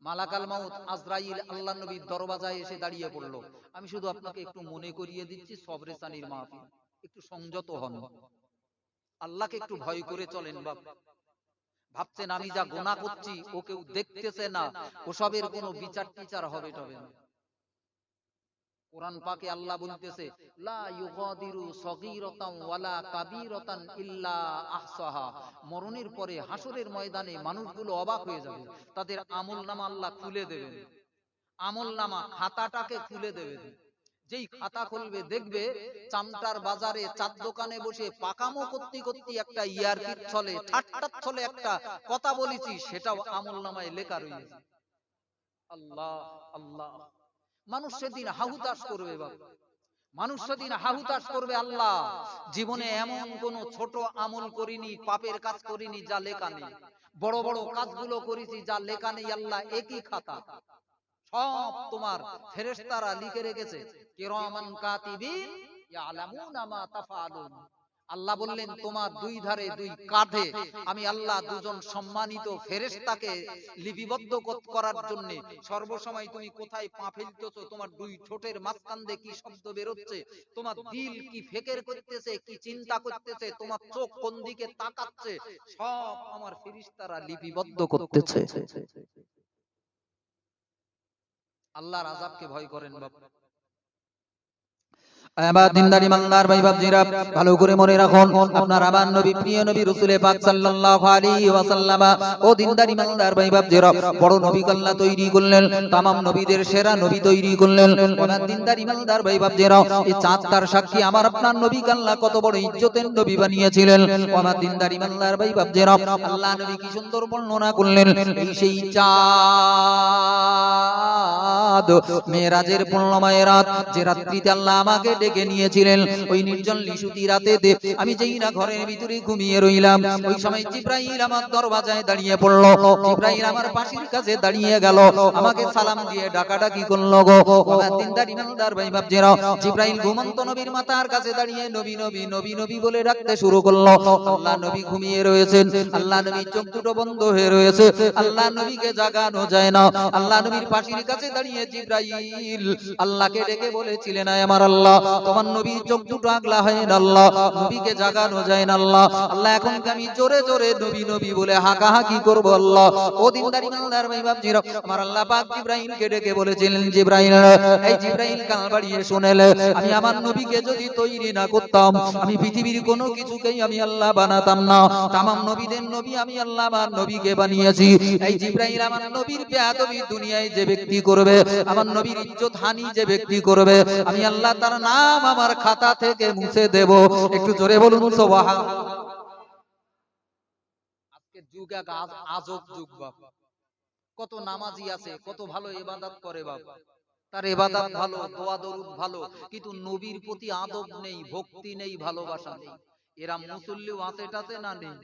মালাকাল মাউত আজরাইল আল্লাহ নবীর দরওয়াজায় এসে দাঁড়িয়ে পড়লো। আমি শুধু আপনাকে একটু মনে করিয়ে দিচ্ছি, সবরে সানির মাহফিল, একটু সংযত হন, আল্লাহকে একটু ভয় করে চলেন বাপ। ভাবছেন আমি যা গুনাহ করছি ও কেউ দেখতেছে না, ওসবের কোনো বিচার টিচার হবে তবে না। কোরআন পাকে আল্লাহ বলতেছে লা ইউগাদিরু সগীরাতান ওয়ালা কাবীরাতান ইল্লা আহসাহা। মরণের পরে হাসরের ময়দানে মানুষগুলো অবাক হয়ে যাবে, তাদের আমলনামা আল্লাহ খুলে দেবেন, আমলনামা খাতাটাকে খুলে দেবেন। যেই খাতা খুলবে দেখবে চামটার বাজারে চার দোকানে বসে পাকামো করতে করতে একটা ইয়ারকির ছলে ঠাট্টার ছলে একটা কথা বলেছি, সেটাও আমলনামায় লেখা রয়েছে। আল্লাহ আল্লাহ, মানুষ সেদিন হাহুতাশ করবে বাবা, মানুষ সেদিন হাহুতাশ করবে। আল্লাহ, জীবনে এমন কোন ছোট আমল করিনি, পাপের কাজ করিনি যা লেখা নেই, বড় বড় কাজগুলো করেছি যা লেখা নেই। আল্লাহ, একই খাতা, সব তোমার ফেরেশতারা লিখে রেখেছে, কিরামান কাতিবিন ইয়ালামুনা মা তাফআলুন। আল্লাহ বললেন তোমার দুই ধারে দুই কাঁধে আমি আল্লাহ দুজন সম্মানিত ফেরেশতাকে লিপিবদ্ধ করার জন্য, সর্বসময় তুমি কোথায় পা ফেলতেছো, তোমার দুই ঠোঁটের মাঝখান দিয়ে কি শব্দ বেরোচ্ছে, তোমার দিল কি ফিকির করতেছে, কি চিন্তা করতেছে, তোমার চোখ কোন দিকে তাকাচ্ছে, সব আমার ফেরেশতারা লিপিবদ্ধ করতেছে। আল্লাহর আযাবকে ভয় করেন বাবা। আমার দিনদারি মানদার ভাই বাপজিরা, ভালো করে মনে রাখুন, আপনার আমার নবী, প্রিয় নবী রাসূল পাক সাল্লাল্লাহু আলাইহি ওয়াসাল্লাম, ও দিনদারি মানদার ভাই বাপজিরা, বড় নবী আল্লাহ তৈরি করলেন, तमाम নবীদের সেরা নবী তৈরি করলেন। আমার দিনদারি মানদার ভাই বাপজিরা, এই চাঁদ তার সাক্ষী, আমার আপনার নবী আল্লাহ কত বড় ইজ্জতের নবী বানিয়েছিলেন। আমার দিনদারি মানদার ভাই বাপজিরা, আল্লাহ নবী কি সুন্দর বর্ণনা করলেন, এই সেই চাঁদ মেরাজের পূর্ণময় রাত, যে রাত্রিতে আল্লাহ আমাকে ডেকে নিয়েছিলেন, ওই নির্জন লিশুতি রাতে আমি যেই না ঘরের ভিতরে ঘুমিয়ে রইলাম, ওই সময় জিব্রাইল আমার দরওয়াজায় দাঁড়িয়ে পড়লো। জিব্রাইল আমার পাশের কাছে দাঁড়িয়ে গেল, আমাকে সালাম দিয়ে ডাকাডাকি করলো গো। আমার দিনদার ইমানদার ভাই বাপজিরা, জিব্রাইল ঘুমন্ত নবীর মাথার কাছে দাঁড়িয়ে নবী নবী নবী নবী বলে ডাকতে শুরু করলো। আল্লাহ নবী ঘুমিয়ে রয়েছেন, আল্লাহ নবীর চোখ দুটো বন্ধ হয়ে রয়েছে, আল্লাহ নবীকে জাগানো যায় না। আল্লাহ নবীর পাশের কাছে দাঁড়িয়ে জিব্রাইল আল্লাহকে ডেকে বলেছিলেন, আয় আমার আল্লাহ, তোমার নবীর চোখ দুটো আগলা হয় না আল্লাহ, নবীকে জাগানো যায় না আল্লাহ। আল্লাহ, এখন আমি জোরে জোরে নবী নবী বলে হাঁকাহাঁকি করবো আল্লাহ। ও দিনদারি মানদার ভাই বাপজিরা, আমার আল্লাহ পাক জিব্রাইলকে ডেকে বলেছিলেন, জিব্রাইল, এই জিব্রাইল কান বাড়িয়ে শুনেলে, আমি আমার নবীকে যদি তৈরি না করতাম, আমি পৃথিবীর কোনো কিছুকেই আমি আল্লাহ বানাতাম না। तमाम নবীদের নবী আমি আল্লাহ আমার নবীকে বানিয়েছি। এই জিব্রাইল আমার নবীর বেয়াদবি দুনিয়ায় যে ব্যক্তি করবে, আমার নবীর ইজ্জত হানি যে ব্যক্তি করবে, আমি আল্লাহ তার নাম আমার খাতা থেকে মুছে দেব। একটু জোরে বলুন সুবহানাল্লাহ। আজকে যুগ এক আজব যুগ বাপ। কত নামাজি আছে, কত ভালো ইবাদত করে বাপ, তার ইবাদত ভালো, দোয়া দরুদ ভালো, কিন্তু নবীর প্রতি আদব নেই, ভক্তি নেই, ভালোবাসা নেই। এরা মুসল্লিও আছে টাতে না নেই,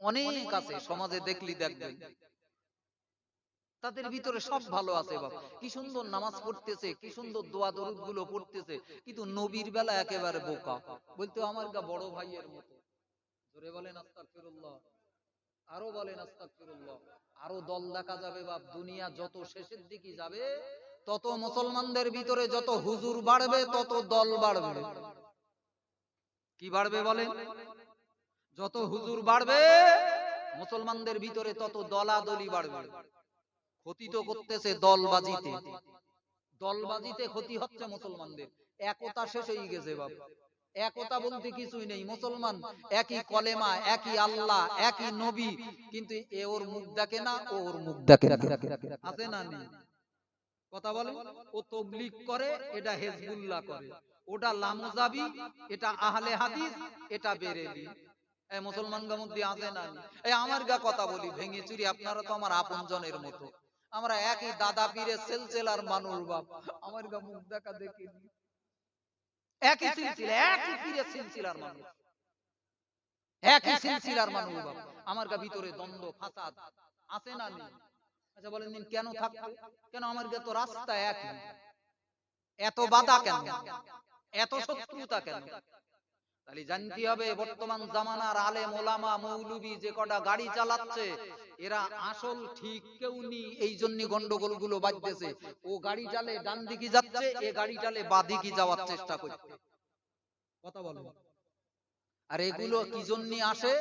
অনেক আছে সমাজে, দেখলি দেখবেন তাদের ভিতরে সব ভালো আছে বাবা, কি সুন্দর নামাজ পড়তেছে, কি সুন্দর দোয়া দরুদ গুলো পড়তেছে, কিন্তু নবীর বেলা একেবারে বোকা, বলতে আমার গা বড় ভাইয়ের মতো। জোরে বলেন আস্তাগফিরুল্লাহ, আরো বলেন আস্তাগফিরুল্লাহ। আরো দল দেখা যাবে বাপ, দুনিয়া যত শেষের দিকে যাবে, তত মুসলমানদের ভিতরে যত হুজুর বাড়বে, তত দল বাড়বে। কি বাড়বে বলেন? যত হুজুর বাড়বে মুসলমানদের ভিতরে, তত দলাদলি বাড়বে। ক্ষতি তো করতেছে দলবাজিতে, দলবাজিতে ক্ষতি হচ্ছে মুসলমানদের। একতা শেষ হয়ে গেছে বাবা, একতা বলতে কিছুই নেই। মুসলমান একই কলেমা, একই আল্লাহ, একই নবী, কিন্তু এ ওর মুখ দেখে না, ও ওর মুখ দেখে না। আছে না নেই? কথা বলে, ও তাবলীগ করে, এটা হিজবুল্লাহ করে, ওটা লামুজাবি, এটা আহলে হাদিস, এটা বেরেলি। এই মুসলমানদের মধ্যে আছে না নেই? এই আমার গা কথা বলি ভেঙে চুরি, আপনারা তো আমার আপনজনের মতো, আমরা একই দাদা পীরের সিলসিলার মানুষ বাপ, আমার গা মুখ দেখা দেখিনি, একই সিলসিলা, একই পীরের সিলসিলার মানুষ, একই সিলসিলার মানুষ বাপ, আমার গা ভিতরে দ্বন্দ্ব ফাসাদ আছে না নেই? আচ্ছা বলেন দিন, কেন থাকবে? কেন আমার গা তো রাস্তা একই, এত বাধা কেন, এত শত্রুতা কেন? তাহলে জানতে হবে বর্তমান জামানার আলেম ওলামা মৌলবি যে কটা গাড়ি চালাচ্ছে, এরা আসল ঠিক কেউ নেই, এই জন্য গন্ডগোল গুলো বাজতেছে। ও গাড়ি চালে ডান দিকে যাচ্ছে, এ গাড়ি চালে বাঁ দিকে যাওয়ার চেষ্টা করছে। কথা বলেন। আর এগুলো কি জন্য আসে?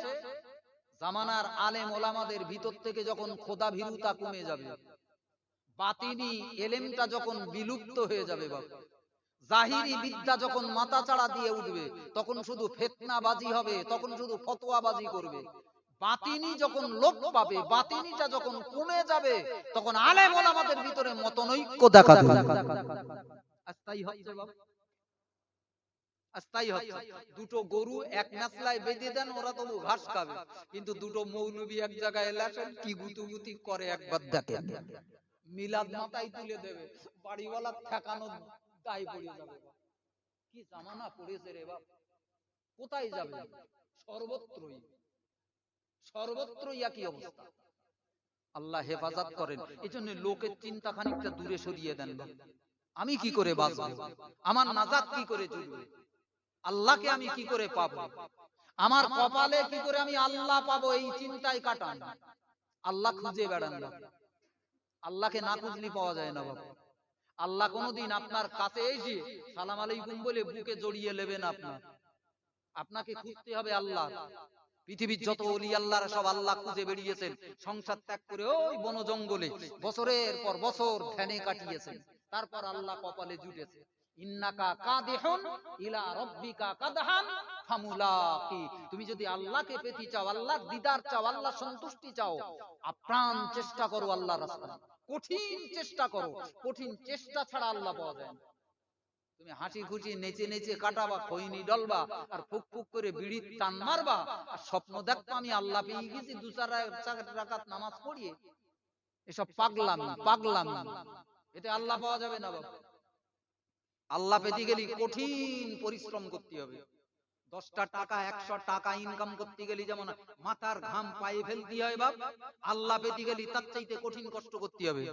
জামানার আলেম ওলামাদের ভিতর থেকে যখন খোদা ভীরুতা কমে যাবে, বাতিনি এলেমটা যখন বিলুপ্ত হয়ে যাবে, বাবা জাহিরি বিদ্যা যখন মাথাচাড়া দিয়ে উঠবে, তখন শুধু ফিতনাবাজি হবে, তখন শুধু ফতোয়াবাজি করবে। বাতিনি যখন লোপ পাবে, বাতিনিটা যখন কমে যাবে, তখন আলেম ওলামাদের ভিতরে মতনৈক্য দেখা দেবে। আজ তাই হচ্ছে বাবা, আজ তাই হচ্ছে। দুটো গরু এক মেসলায় বেঁধে দেন, ওরা তবু ঘাস খাবে, কিন্তু দুটো মৌলবী এক জায়গায় এলাছেন, কি গুতুগুতি করে একবার দেখেন। মিলাদ মাথায় তুলে দেবে, বাড়িওয়ালা ঠেকানো দায় পড়ে যাবে। কি জামানা পড়েছে রে বাপ, কোথায় যাবে? সর্বত্রই সর্বত্রই একই অবস্থা। আল্লাহ হেফাজত করেন। এই জন্য লোকের চিন্তা খানিকটা দূরে সরিয়ে দেন। আমি কি করে বাঁচবো, আমার নাজাত কি করে জুড়বে, আল্লাহকে আমি কি করে পাবো, আমার কপালে কি করে আমি আল্লাহ পাবো, এই চিন্তায় কাটান। আল্লাহ খুঁজে বেড়ান না, আল্লাহকে না খুঁজলে পাওয়া যায় না বাবা। আল্লাহ কোনদিন আপনার কাছে এসে সালাম আলাইকুম বলে বুকে জড়িয়ে নেবেন আপনার, আপনাকে খুঁজতে হবে আল্লাহ। পৃথিবীর যত ওলি আল্লাহরা সব আল্লাহ খুঁজে বেরিয়েছেন, সংসার ত্যাগ করে ওই বন জঙ্গলে বছরের পর বছর ধ্যানে কাটিয়েছেন, তারপর আল্লাহ কপালে জুটেছে। ইন্নাকা কাদিহুন ইলা রাব্বিকা কাদহান ফামুলাকি। তুমি যদি আল্লাহকে পেতে চাও, আল্লাহর দিদার চাও, আল্লাহর সন্তুষ্টি চাও, আপ্রাণ চেষ্টা করো আল্লাহর রাস্তায়, কঠিন চেষ্টা করো। কঠিন চেষ্টা ছাড়া আল্লাহ পাওয়া যায় না। তুমি হাসি খুশি নেচে নেচে কাটাবা, খৈনি ডলবা, আর ফুক ফুক করে বিড়ির টান মারবা, আর স্বপ্ন দেখতো আমি আল্লাহ পেয়ে গেছি 2-4 রাকাত নামাজ পড়িয়ে। এসব পাগলামি পাগলামি, এতে আল্লাহ পাওয়া যাবে না বাবা। আল্লাহ পেতে গেলে কঠিন পরিশ্রম করতে হবে। 10টা টাকা 100 টাকা ইনকাম করতে গেলে যেমন মাথার ঘাম পায়ে ফেলতে হয় বাপ, আল্লাহ পেতে গেলে তার চাইতে কঠিন কষ্ট করতে হবে।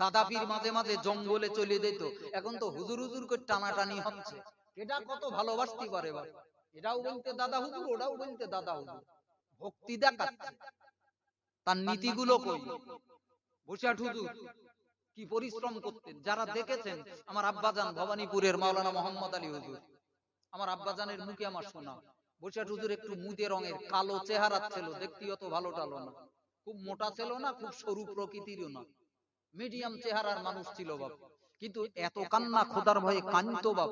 দাদা পীর মাঝে মাঝে জঙ্গলে চলে যেত, এখন তো হুজুর হুজুর করে টানাটানি হচ্ছে। এটা কত ভালোবাসতে পারে বাপ, এটাও বলতে দাদা হুজুর, ওটাও বলতে দাদা হুজুর, ভক্তি দেখাচ্ছে। তার নীতিগুলো কই? বসিয়াট হুজুর কি পরিশ্রম করতেন, যারা দেখেছেন। আমার আব্বাজান ভবানীপুরের মাওলানা মোহাম্মদ আলী হুজুর, আমার আব্বাজানের মুখে আমার শোনা। বসিয়াট হুজুর একটু মুদে রঙের, কালো চেহারা ছিল, দেখতে অত ভালো টালো না, খুব মোটা ছিল না, খুব সরু প্রকৃতিরও না, মিডিয়াম চেহারার মানুষ ছিল বাপ। কিন্তু এত কান্না, খোদার ভয়ে কানতো বাপ।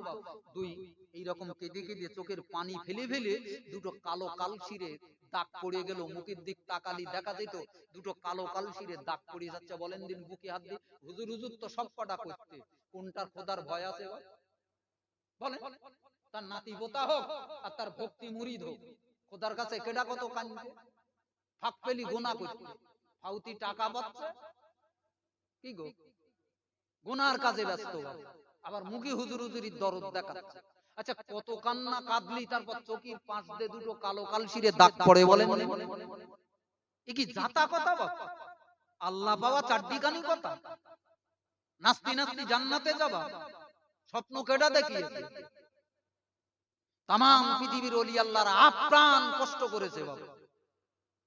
দুই এইরকম কেঁদে কেঁদে চোখের পানি ফেলে ফেলে দুটো কালো কালশিরে দাগ পড়ে গেল, মুখের দিক তাকালি দেখা যেত দুটো কালো কালশিরে দাগ পড়ে যাচ্ছে। বলেন দিন বুকে হাত দিয়ে, হুজুর হুজুর তো সব কটা করতে, কোনটার খোদার ভয় আছে বাপ? বলেন, তার নাতি পোতা হোক আর তার ভক্তি মুরিদ হোক, খোদার কাছে কেডা কত কান্দে, ফাঁক পেলি গোনা করতে, ফাউতি টাকা পাচ্ছে, কি গো গুনার কাজে ব্যস্ত, আবার মুখে হুজুর হুজুরি দরদ দেখাচ্ছে। আচ্ছা কত কান্না কাঁদলি, তারপর চোখের পাশ দিয়ে দুটো কালো কালশিরে দাগ পড়ে, বলেন এ কি জাতা কথা বাবা? আল্লাহ পাওয়া চারদিকানি কথা, নাস্তি নাস্তি জান্নাতে যাবা, স্বপ্ন কেডা দেখিয়েছে? তামাম পৃথিবীর ওলি আল্লাহরা আপ্রাণ কষ্ট করেছে বাবা,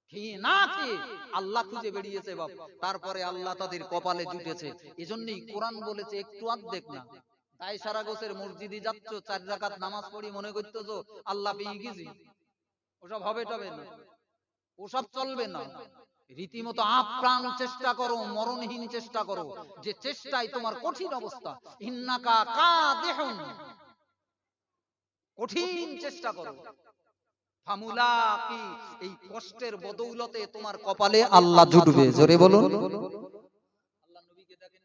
খেয়ে না খেয়ে আল্লাহ খুঁজে বেরিয়েছে বাপ, তারপরে আল্লাহ তাদের কপালে জুটেছে। এজন্যই কোরআন বলেছে একটু অর্ধেক না, তাই সারা গোছের মসজিদে যাচ্ছ, 4 রাকাত নামাজ পড়ি মনে করতেছো আল্লাহ পেয়ে গেছি, ওসব হবে টবে না, ওসব চলবে না। রীতিমতো আপ্রাণ চেষ্টা করো, মরণহীন চেষ্টা করো, যে চেষ্টায় তোমার কঠিন অবস্থা। ইন্নাকা কাদিহুন, কঠিন চেষ্টা করো। ফামুলাকি, এই কষ্টের বদৌলতে তোমার কপালে আল্লাহ জুটবে। জোরে বলুন। আল্লাহ নবীকে দেখেন,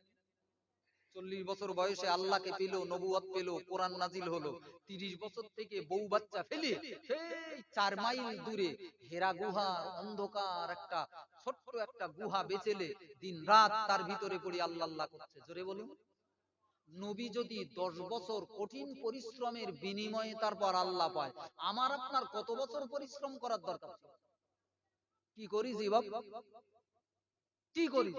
40 বছর বয়সে আল্লাহকে পেল, নবুয়ত পেল, কোরআন নাজিল হলো। 30 বছর থেকে বউ বাচ্চা ফেলে সেই 4 মাইল দূরে হেরা গুহার অন্ধকার একটা ছোট্ট একটা গুহা বেচেলে দিন রাত তার ভিতরে পড়ে আল্লাহ আল্লাহ করছে। জোরে বলুন। নবী যদি 10 বছর কঠিন পরিশ্রমের বিনিময়ে তারপর আল্লাহ পায়, আমার আপনার কত বছর পরিশ্রম করার দরকার? কি করি জীবক, কি করি?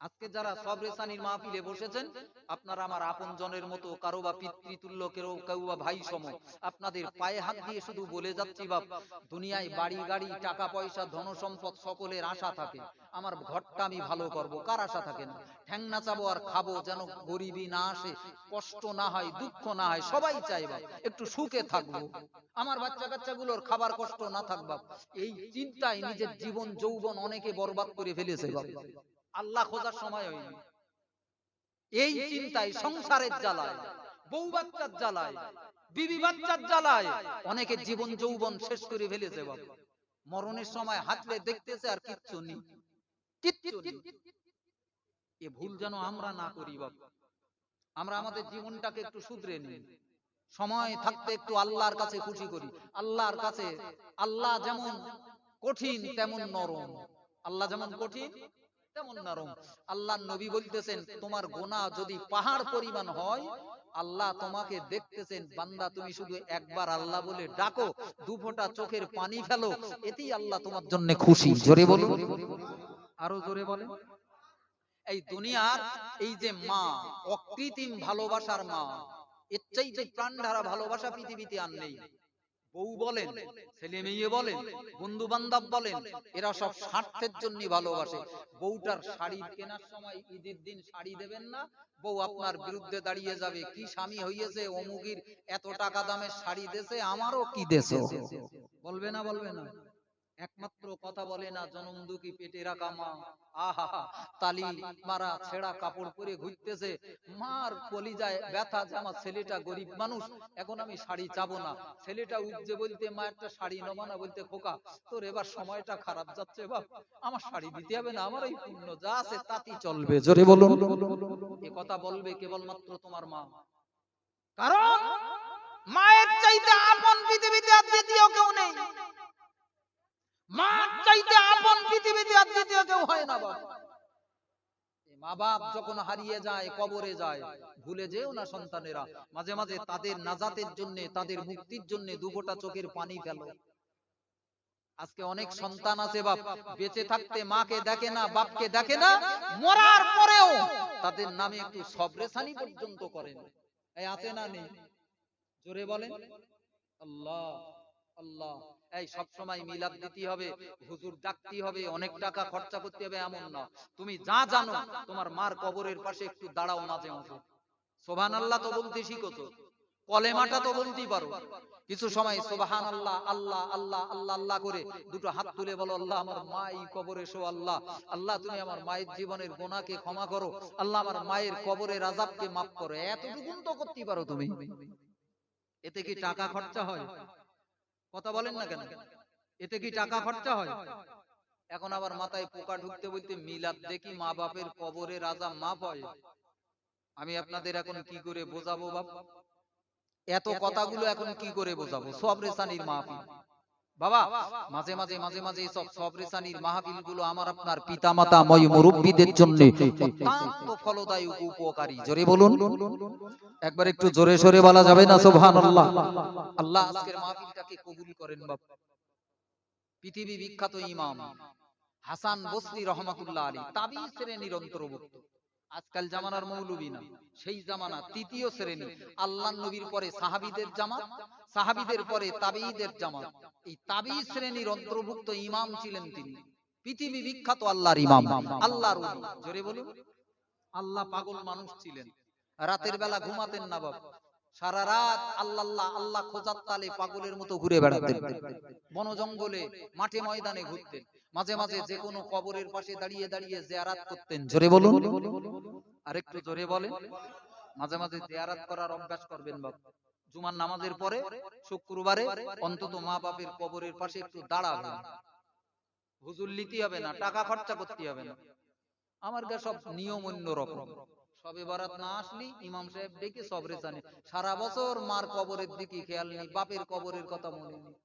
আজকে যারা সবরেসানির মাহফিলে বসেছেন, আপনারা আমার আপন জনের মতো, কারো বা পিতৃতুল্য, কেউ বা ভাই সম। আপনাদের পায়ে হাত দিয়ে শুধু বলে যাচ্ছি, বাপ, দুনিয়ায় বাড়ি গাড়ি টাকা পয়সা ধন সম্পদ সকলের আশা থাকে, আমার ঘরটা আমি ভালো করব, কার আশা থাকে না? ঠ্যাং নাচাবো আর খাবো, যেন গরিবি না আসে, কষ্ট না হয়, দুঃখ না হয়, সবাই চাই বাপ একটু সুখে থাকবো, আমার বাচ্চা কাচ্চাগুলোর খাবার কষ্ট না থাকবা। এই চিন্তায় নিজের জীবন যৌবন অনেকে বরবাদ করে ফেলেছে বাপ, আল্লাহ খোঁজার সময় হয়নি। এই চিন্তায় সংসারের জ্বালায়, বউ বাচ্চার জ্বালায়, বিবি বাচ্চার জ্বালায় অনেকে জীবন যৌবন শেষ করে ফেলেছে বাবা। মরণের সময় হাতলে দেখতেছে আর কিচ্ছু নেই, কিচ্ছু নেই। এ ভুল যেন আমরা না করি বাবা। আমরা আমাদের জীবনটাকে একটু শুধরে নিই, সময় থাকতে একটু আল্লাহর কাছে খুশি করি। আল্লাহর কাছে আল্লাহ যেমন কঠিন তেমন নরম, আল্লাহ যেমন কঠিন তেমন নরম। আল্লাহ নবী বলতেছেন, তোমার গুনাহ যদি পাহাড় পরিমাণ হয়, আল্লাহ তোমাকে দেখতেছেন, বান্দা তুমি শুধু একবার আল্লাহ বলে ডাকো, দু ফোঁটা চোখের পানি ফেলো, এতেই আল্লাহ তোমার জন্য খুশি। জোরে বলুন, আরো জোরে বলেন। এই দুনিয়ার এই যে মা, অকৃত্রিম ভালোবাসার মা, এর চাইতে প্রাণ ধারা ভালোবাসা পৃথিবীতে আর নেই। বউ বলেন, ছেলে মেয়ে বলেন, বন্ধু বান্ধব বলেন, এরা সব স্বার্থের জন্য ভালোবাসে। বউটার শাড়ি কেনার সময় ঈদের দিন শাড়ি দেবেন না, বউ আপনার বিরুদ্ধে দাঁড়িয়ে যাবে, কি স্বামী হইয়েছে, অমুকির এত টাকা দামের শাড়ি দেশে, আমারও কি দেশ, বলবে না? বলবে না? একমাত্র কথা বলে না, জনম দুঃখী পেটে রাখা মা, আহা তালি মারা ছেঁড়া কাপড় পরে ঘুরতেছে, মার কলিজায় ব্যথা যে আমার ছেলেটা গরিব মানুষ, এখন আমি শাড়ি চাবো না। ছেলেটা উঠছে বলতে, মা একটা শাড়ি নেবো না, বলতে, খোকা তোর এবার সময়টা খারাপ যাচ্ছে বাপ, আমার শাড়ি দিতে হবে না, আমার এই পুণ্য যা আছে তাতেই চলবে। জোরে বলুন। এ কথা বলবে কেবলমাত্র তোমার মা, কারণ মায়ের চাইতে আপন পৃথিবীতে আর দ্বিতীয় কেউ নেই। মা চাইতে আপন পৃথিবীতে আর দ্বিতীয় কেউ হয় না বাবা। মা বাপ যখন হারিয়ে যায়, কবরে যায়, ভুলে যেও না সন্তানেরা, মাঝে মাঝে তাদের নাজাতের জন্য, তাদের মুক্তির জন্য দু ফোঁটা চোখের পানি ফেলো। আজকে অনেক সন্তান আছে বাপ, বেঁচে থাকতে মাকে দেখে না, বাপকে দেখে না, মরার পরেও তাদের নামে একটু সবরেসানি পর্যন্ত করেন। এই আছে না নেই? জোরে বলেন। আল্লাহ আল্লাহ। এই সব সময় মিলাদ দিতে হবে, হুজুর ডাকতে হবে, অনেক টাকা খরচা করতে হবে, এমন না। তুমি যা জানো, তোমার মার কবরের পাশে একটু দাঁড়াও মাঝে মাঝে, সুবহানাল্লাহ তো বলতে শিখেছো, কলেমাটা তো বলতেই পারো। কিছু সময় সুবহানাল্লাহ, আল্লাহ আল্লাহ আল্লাহ আল্লাহ করে দুটো হাত তুলে বলো, আল্লাহ আমার মা এই কবরে শো, আল্লাহ আল্লাহ তুমি আমার মায়ের জীবনের গুনাহকে ক্ষমা করো, আল্লাহ আমার মায়ের কবরের আযাবকে মাফ করো। এতটুকুন তো করতে পারো তুমি। এতে কি টাকা খরচা হয়? কথা বলেন না কেন? এতে কি টাকা খরচা হয়? এখন আবার মাথায় পোকা ঢুকতে বলতে, মিলাদ দেখি মা বাপের কবরের আযাব মাফ হয়। আমি আপনাদের এখন কি করে বোঝাবো বাপ? এত কথাগুলো এখন কি করে বোঝাবো? সবরেসানির মাহফিল বাবা, মাঝে মাঝে মাঝে মাঝে সব সবরেসানির মাহফিল গুলো আমার আপনার পিতামাতা ময় মুরব্বীদের জন্য অত্যন্ত ফলদায়ক, উপকারী। জোরে বলুন, একবার একটু জোরে সোরে বলা যাবে না সুবহানাল্লাহ? আল্লাহ আজকের মাহফিলটাকে কবুল করেন বাপ। পৃথিবী বিখ্যাত ইমাম হাসান বসরি রহমাতুল্লাহ আলী তাবিঈ শ্রেণীর অন্তর্ভুক্ত। আজকাল জামানার মৌলবী না, সেই জামানা তৃতীয় শ্রেণী। আল্লাহর নবীর পরে সাহাবীদের জামাত, সাহাবীদের পরে তাবিঈদের জামাত। এই তাবিঈ শ্রেণীর অন্তর্ভুক্ত ইমাম ছিলেন তিনি, পৃথিবী বিখ্যাত আল্লাহর ইমাম, আল্লাহর ওলি। জোরে বলুন। আল্লাহ পাগল মানুষ ছিলেন, রাতের বেলা ঘুমাতেন না বাবা, সারা রাত আল্লাহ আল্লাহ আল্লাহ খোঁজার তালে পাগলের মতো ঘুরে বেড়াতেন, বন জঙ্গলে মাঠে ময়দানে ঘুরতেন, মাঝে মাঝে যে কোনো কবরের পাশে দাঁড়িয়ে দাঁড়িয়ে জিয়ারাত করতেন। জোরে বলুন, আরেকটু জোরে বলেন। মাঝে মাঝে জিয়ারাত করার অভ্যাস করবেন বাবা। জুমার নামাজের পরে শুক্রবারে অন্তত মা বাপের কবরের পাশে একটু দাঁড়াবেন। হুজুর লিতে হবে না, টাকা খরচা করতে হবে না, আমার কাছে সব নিয়ম অন্য রকম। সবে বরাত না আসলি ইমাম সাহেব ডেকে সবরেসানি, সারা বছর মার কবরের দিকে খেয়াল নেই, বাপের কবরের কথা মনে নেই।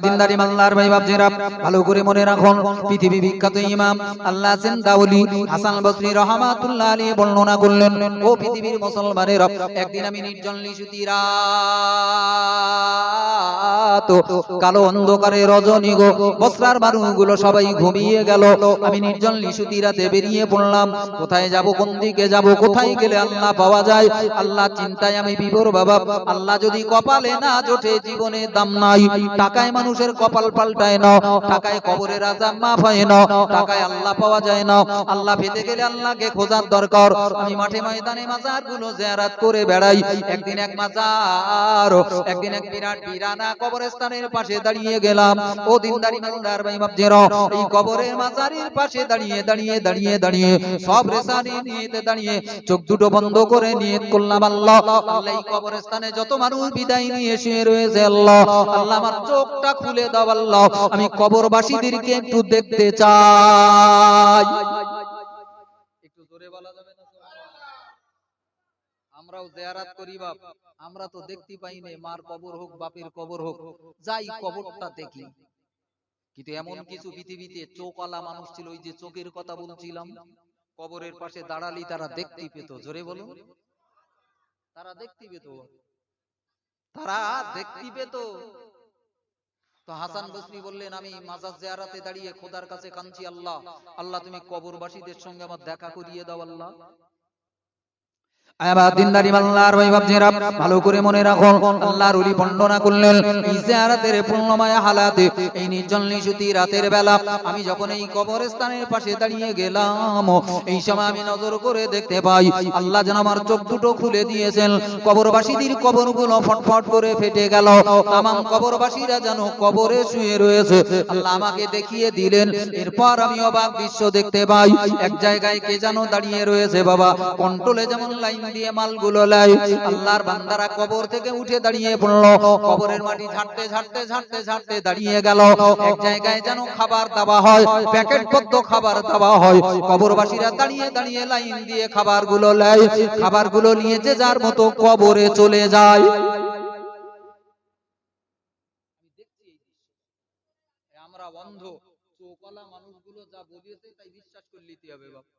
দিনদার ইমানদার ভাই বাপজিরা, ভালো করে মনে রাখুন, পৃথিবী বিখ্যাত ইমাম আল্লাহ জিন্দা ওলি হাসান বসরি রহমাতুল্লাহ আলাইহি বর্ণনা করলেন, ও পৃথিবীর মুসলমানেরা, একদিন আমি নির্জন নিশুতি রাত রাত, কালো অন্ধকারে রজনী গো, বস্রার মানুষগুলো সবাই ঘুমিয়ে গেল। আমি নির্জন নিশুতি রাতে বেরিয়ে পড়লাম। কোথায় যাব, কোন দিকে যাব, কোথায় গেলে আল্লাহ পাওয়া যায়? আল্লাহ চিন্তায় আমি বিভোর বাবা। আল্লাহ যদি কপালে না জোটে জীবনে দাম নাই। টাকায় মানুষের কপাল পাল্টায় না, টাকায় কবরের আযাব মাফ হয় না, টাকায় আল্লাহ পাওয়া যায় না। আল্লাহ পেতে গেলে আল্লাহকে খোঁজার দরকার। আমি মাঠে ময়দানে মাজারগুলো জিয়ারত করে বেড়াই। একদিন এক মাজার, একদিন এক বিরাট বিরানা কবরস্থানের পাশে দাঁড়িয়ে গেলাম। ও দিনদারি মালদার ভাই বাপজেরা, এই কবরের মাজারের পাশে দাঁড়িয়ে দাঁড়িয়ে দাঁড়িয়ে দাঁড়িয়ে সব রেসানি নিয়ে দাঁড়িয়ে চোখ দুটো বন্ধ করে নিয়ত করলাম, আল্লাহ আল্লাহ এই কবরস্থানে যত মানুষ বিদায় নিয়ে শুয়ে রয়েছে, আল্লাহ আল্লাহ আমার চোখটা খুলে দাও আল্লাহ, আমি কবরবাসীদেরকে একটু দেখতে চাই। একটু জোরে বলা যাবে না? আমরাও জিয়ারত করি বাপ, আমরা তো দেখতে পাই না, মার কবর হোক বাপের কবর হোক, যাই কবরটা দেখি। কিন্তু এমন কিছু পৃথিবীতে চোখওয়ালা মানুষ ছিল, ওই যে চোখের কথা বলছিলাম, কবরের পাশে দাঁড়ালি তারা দেখতে পেত। জোরে বলুন, তারা দেখতে পেত, তারা দেখতে পেত। তো হাসান বসরি বললেন, আমি মাজার জিয়ারতে দাঁড়িয়ে খোদার কাছে কাঁদছি, আল্লাহ আল্লাহ তুমি কবরবাসীদের সঙ্গে আমার দেখা করিয়ে দাও আল্লাহ। আবার দিনদারি মাল্লার ভাই বাপজেরা, ভালো করে মনে রাখুন, আল্লাহর ওলি বর্ণনা করলেন এই জিয়ারতের পূর্ণময় হালাতে, এই নির্জন নিশুতি রাতের বেলা আমি যখন এই কবরস্থানের পাশে দাঁড়িয়ে গেলাম, এই সময় আমি নজর করে দেখতে পাই আল্লাহ যেন আমার চোখ দুটো খুলে দিয়েছেন। কবরবাসীদের কবরগুলো ফটফট করে ফেটে গেল, তামাম কবরবাসীরা যেন কবরে শুয়ে রয়েছে। আল্লাহ আমাকে দেখিয়ে দিলেন। এরপর আমি অবাক দৃশ্য দেখতে পাই, এক জায়গায় কে যেন দাঁড়িয়ে রয়েছে বাবা, কন্ট্রোলে যেমন লাইন দিয়ে মালগুলো লাই। আল্লাহর বান্দারা কবর থেকে উঠে দাঁড়িয়ে পড়লো, কবরের মাটি ঝাড়তে ঝাড়তে ঝাড়তে ঝাড়তে দাঁড়িয়ে গেল। এক জায়গায় যেন খাবার দেওয়া হয়, প্যাকেটবদ্ধ খাবার দেওয়া হয়। কবরবাসীরা দাঁড়িয়ে দাঁড়িয়ে লাইন দিয়ে খাবারগুলো লাই, খাবারগুলো নিয়ে যে যার মতো কবরে চলে যায়। আমরা অন্ধ, চোখওয়ালা মানুষগুলো যা বলিয়েছে তাই বিশ্বাস করে নিতে হবে বাবা।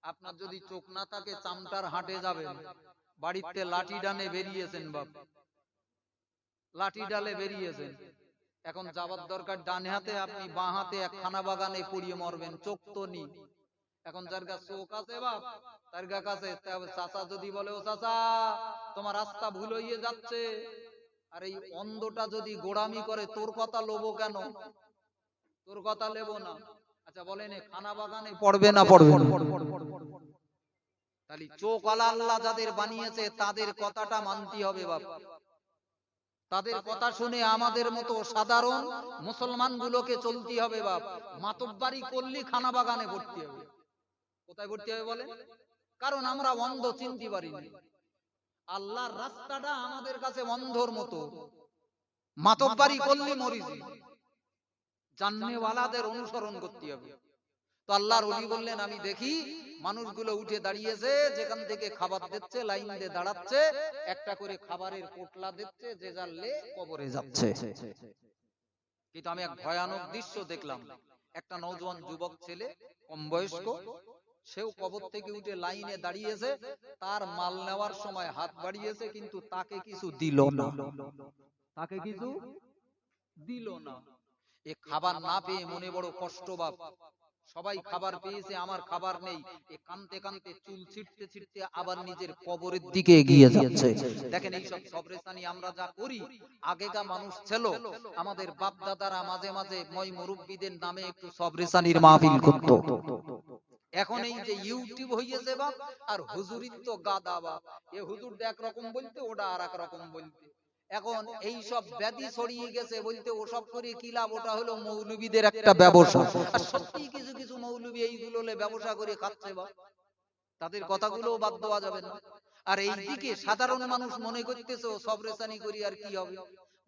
আপনার যদি চোখ না থাকে চামটার হাটে যাবেন, বাড়িতে লাঠি ডানে বেরিয়েছেন বাপ, লাঠি ডালে বেরিয়েছেন, এখন যাবার দরকার ডানে হাতে, আপনি বাঁ হাতে এক খানা বাগানে পড়িয়ে মরবেন, চোখ তো নেই। এখন যার কাছে চোখ আছে বাপ, তার কাছে চাচা যদি বলে, ও চাচা তোমার রাস্তা ভুল হয়ে যাচ্ছে, আর এই অন্ধটা যদি গোড়ামি করে, তোর কথা লোবো কেন, তোর কথা লেবো না। আচ্ছা বলেন, খানা বাগানে পড়বে না পড়বে না? তাহলে চোখ আল্লাহ যাদের বানিয়েছে তাদের কথাটা মানতে হবে বাবা। তাদের কথা শুনে আমাদের মতো সাধারণ মুসলমান গুলোকে চলতে হবে বাপ। মাতব্বারি করলি খানা বাগানে ভর্তি হবে। কোথায় ভর্তি হবে বলেন? কারণ আমরা অন্ধ, চিনতে পারি না। আল্লাহর রাস্তাটা আমাদের কাছে অন্ধর মতো। মাতব্বারি করলি মরিজি, জান্নেওয়ালাদের অনুসরণ করতে হবে। তো আল্লাহর ওলি বললেন, আমি দেখি মানুষগুলো উঠে দাঁড়িয়েছে, যেখান থেকে খাবার দিচ্ছে লাইন দিয়ে দাঁড়াচ্ছে, একটা করে খাবারের পোটলা দিচ্ছে, যে জানলে কবরে যাচ্ছে। কিন্তু আমি এক ভয়ানক দৃশ্য দেখলাম, একটা নওজোয়ান যুবক ছেলে, কম বয়স্ক, সেও কবর থেকে উঠে লাইনে দাঁড়িয়েছে, তার মাল নেওয়ার সময় হাত বাড়িয়েছে, কিন্তু তাকে কিছু দিল না, তাকে কিছু দিল না। এ খাবার না পেয়ে মনে বড় কষ্ট বাপ। সবাই খাবার পেয়েছে, আমার খাবার নেই। এ কানতে কানতে চুল ছিটতে ছিটতে আবার নিজের কবরের দিকে এগিয়ে যাচ্ছে। দেখেন এইসব সবরেসানি আমরা যা করি, আগেকার মানুষ ছিল, আমাদের বাপ দাদারা মাঝে মাঝে মই মুরব্বীদের নামে একটু সবরেসানির মাহফিল করত। এখন এই যে ইউটিউব হইয়েছে বাপ, আর হুজুরির তো গাদা বাপ, এ হুজুর এক রকম বলতে, ওটা আর এক রকম বলতে। এখন এই সব ব্যাধি ছড়িয়ে গেছে বলতে, ওসব করে কি লাভ, ওটা হলো মৌলবীদের একটা ব্যবসা। আর সত্যি কিছু কিছু মৌলবী এইগুলো ব্যবসা করে খাচ্ছে বা, তাদের কথাগুলো বাদ দেওয়া যাবে না। আর এই দিকে সাধারণ মানুষ মনে করতেছে সবরেসানি করি আর কি হবে।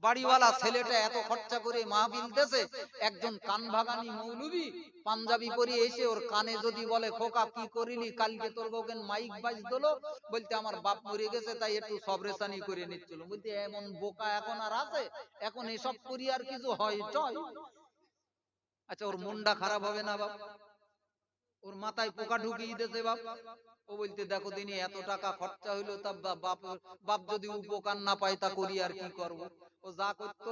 বাড়িওয়ালা ছেলেটা এত খরচা করে মাহফিল দেশে, একজন কান ভাগানি মৌলবী পাঞ্জাবি পরে এসে ওর কানে যদি বলে, খোকা কি করিলি কালকে, তোর বউকে মাইক বাজ দিলো, বলতে আমার বাপ মরে গেছে তাই একটু সবরেসানি করে নিচ্ছিল, বলতে এমন বোকা এখন আর আছে? এখন এসব করি আর কিছু হয় টয়? আচ্ছা ওর মনটা খারাপ হবে না বাপ? ওর মাথায় পোকা ঢুকিয়ে দিতেছে বাপ। ও বলতে দেখো দিনে এত টাকা খরচা হইলো, তা বাপ বাপ যদি উপকার না পায় তা করি আর কি করব। ও যা করতো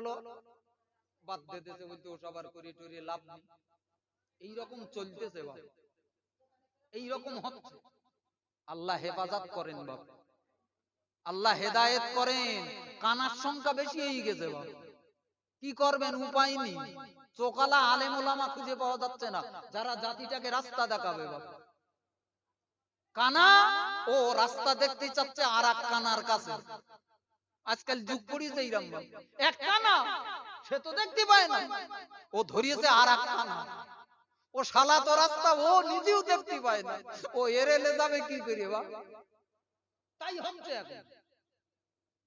বাদ দিতেছে, বলতে ও সবার করে টরে লাভ নেই। এইরকম চলতেছে বাপ, এইরকম হচ্ছে। আল্লাহ হেফাজত করেন বাপ, আল্লাহ হেদায়েত করেন। কানার সংখ্যা বেশি হয়ে গেছে বাপ, কি করবেন উপায় নেই। চোকালা আলেম ওলামা খুঁজে পাওয়া যাচ্ছে না যারা জাতিটাকে রাস্তা দেখাবে বাপ। কানা ও রাস্তা দেখতে চাচ্ছে আর এক কানার কাছে। আজকাল যুগ পড়িয়েছে এইরকম, এক কানা সে তো দেখতে পায় না, ও ধরিয়েছে আর এক কানা। ও শালা তো রাস্তা ও নিজেও দেখতে পায় না, ও এরেলে যাবে কি করে বা। তাই হচ্ছে এখন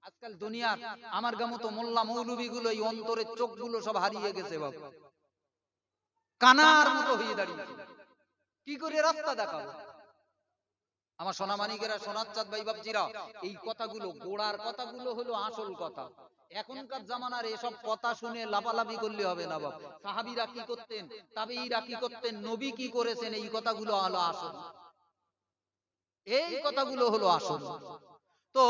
আজকাল দুনিয়ার। আমার গামো তো মোল্লা মৌলবী গুলো এই অন্তরের চোখগুলো সব হারিয়ে গেছে বাবা, কানার মতো হয়ে দাঁড়িয়েছে। কি করে রাস্তা দেখাবো? আমার সোনামানিকেরা, সোনার চাঁদ ভাই বাপজিরা, এই কথাগুলো গোড়ার কথাগুলো হলো আসল কথা। এখনকার জামানার এসব কথা শুনে লাফালাফি করলে হবে না বাপ। সাহাবীরা কি করতেন, তাবেঈরা কি করতেন, নবী কি করেছেন, এই কথাগুলো হলো আসল। এই কথাগুলো হলো আসল। তো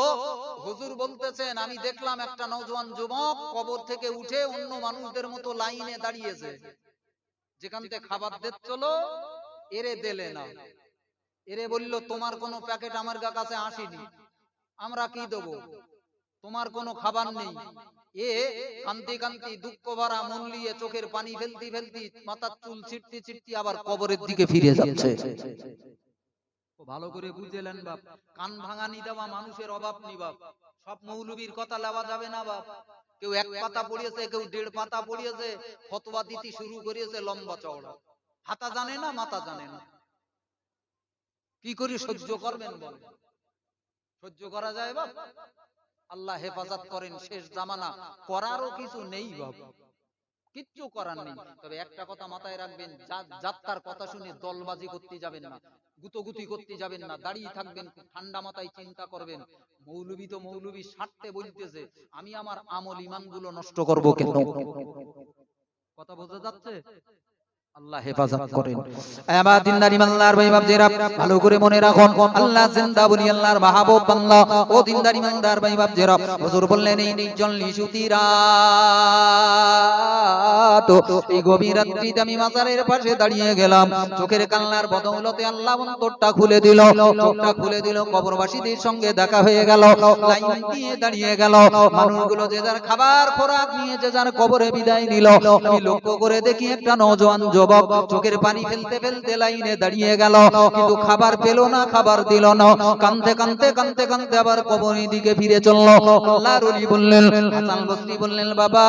হুজুর বলতেছেন, আমি দেখলাম একটা নওজোয়ান যুবক কবর থেকে উঠে অন্য মানুষদের মতো লাইনে দাঁড়িয়েছে। যেখান থেকে খাবার দিচ্ছিল এরে দিলে না। এরে বলল তোমার কোনো প্যাকেট আমার কাছে আসেনি, আমরা কি দেবো, তোমার কোনো খাবার নেই। এ কান্তি কান্তি দুঃখ ভরা মন নিয়ে চোখের পানি ফেলতি ফেলতি মাথার চুল ছিটতি ছিটতি আবার কবরের দিকে ফিরে যাচ্ছে। ভালো করে বুঝলেন বাপ, কান ভাঙানি দেওয়া মানুষের অভাব নেই বাপ। সব মৌলবীর কথা লেওয়া যাবে না বাপ। কেউ এক পাতা পড়িয়েছে, কেউ 1.5 পাতা পড়িয়েছে, ফতোয়া দিতে শুরু করিয়েছে লম্বা চওড়া। হাতা জানে না, মাথা জানে না। কি করে সহ্য করবেন বলেন? সহ্য করা যায় বাপ? আল্লাহ হেফাজত করেন। শেষ জামানা, করারও কিছু নেই বাপ, কিচ্ছু করার নেই। তবে একটা কথা মাথায় রাখবেন, যাত্রার কথা শুনে দলবাজি করতে যাবেন না, গুতোগুতি করতে যাবেন না, দাঁড়িয়ে থাকবেন, ঠান্ডা মাথায় চিন্তা করবেন। মৌলবী তো মৌলবী স্বার্থে বলতেছে, আমি আমার আমল ইমান গুলো নষ্ট করবো কেন? কথা বোঝা যাচ্ছে? আল্লাহ হেফাজত করেন। আমার দিনদার ইমানদার ভাই বাপজিরা, ভালো করে মনে রাখুন, আল্লাহ জিন্দা বলি, আল্লাহর মাহবুব বান্দা। ও দিনদার ইমানদার ভাই বাপজিরা, হুজুর বললেন এই নির্জন নিশুতি রাত, এই গভীর রাত্রিতে আমি মাজারের পাশে দাঁড়িয়ে গেলাম। চোখের কান্নার বদৌলতে আল্লাহ অন্তরটা খুলে দিল, চোখটা খুলে দিল। কবরবাসীদের সঙ্গে দেখা হয়ে গেল, লাইন দিয়ে দাঁড়িয়ে গেল। মানুষগুলো যে যার খাবার খোরাক নিয়ে যে যার কবরে বিদায় নিল। আমি লক্ষ্য করে দেখি একটা নওজোয়ান যুবক চোখের পানি ফেলতে ফেলতে লাইনে দাঁড়িয়ে গেল, কিন্তু খাবার পেল না, খাবার দিল না। কাঁদতে কাঁদতে কাঁদতে কাঁদতে আবার কবরের দিকে ফিরে চলল। আল্লাহর ওলি বললেন, হাসান বসরি বললেন, বাবা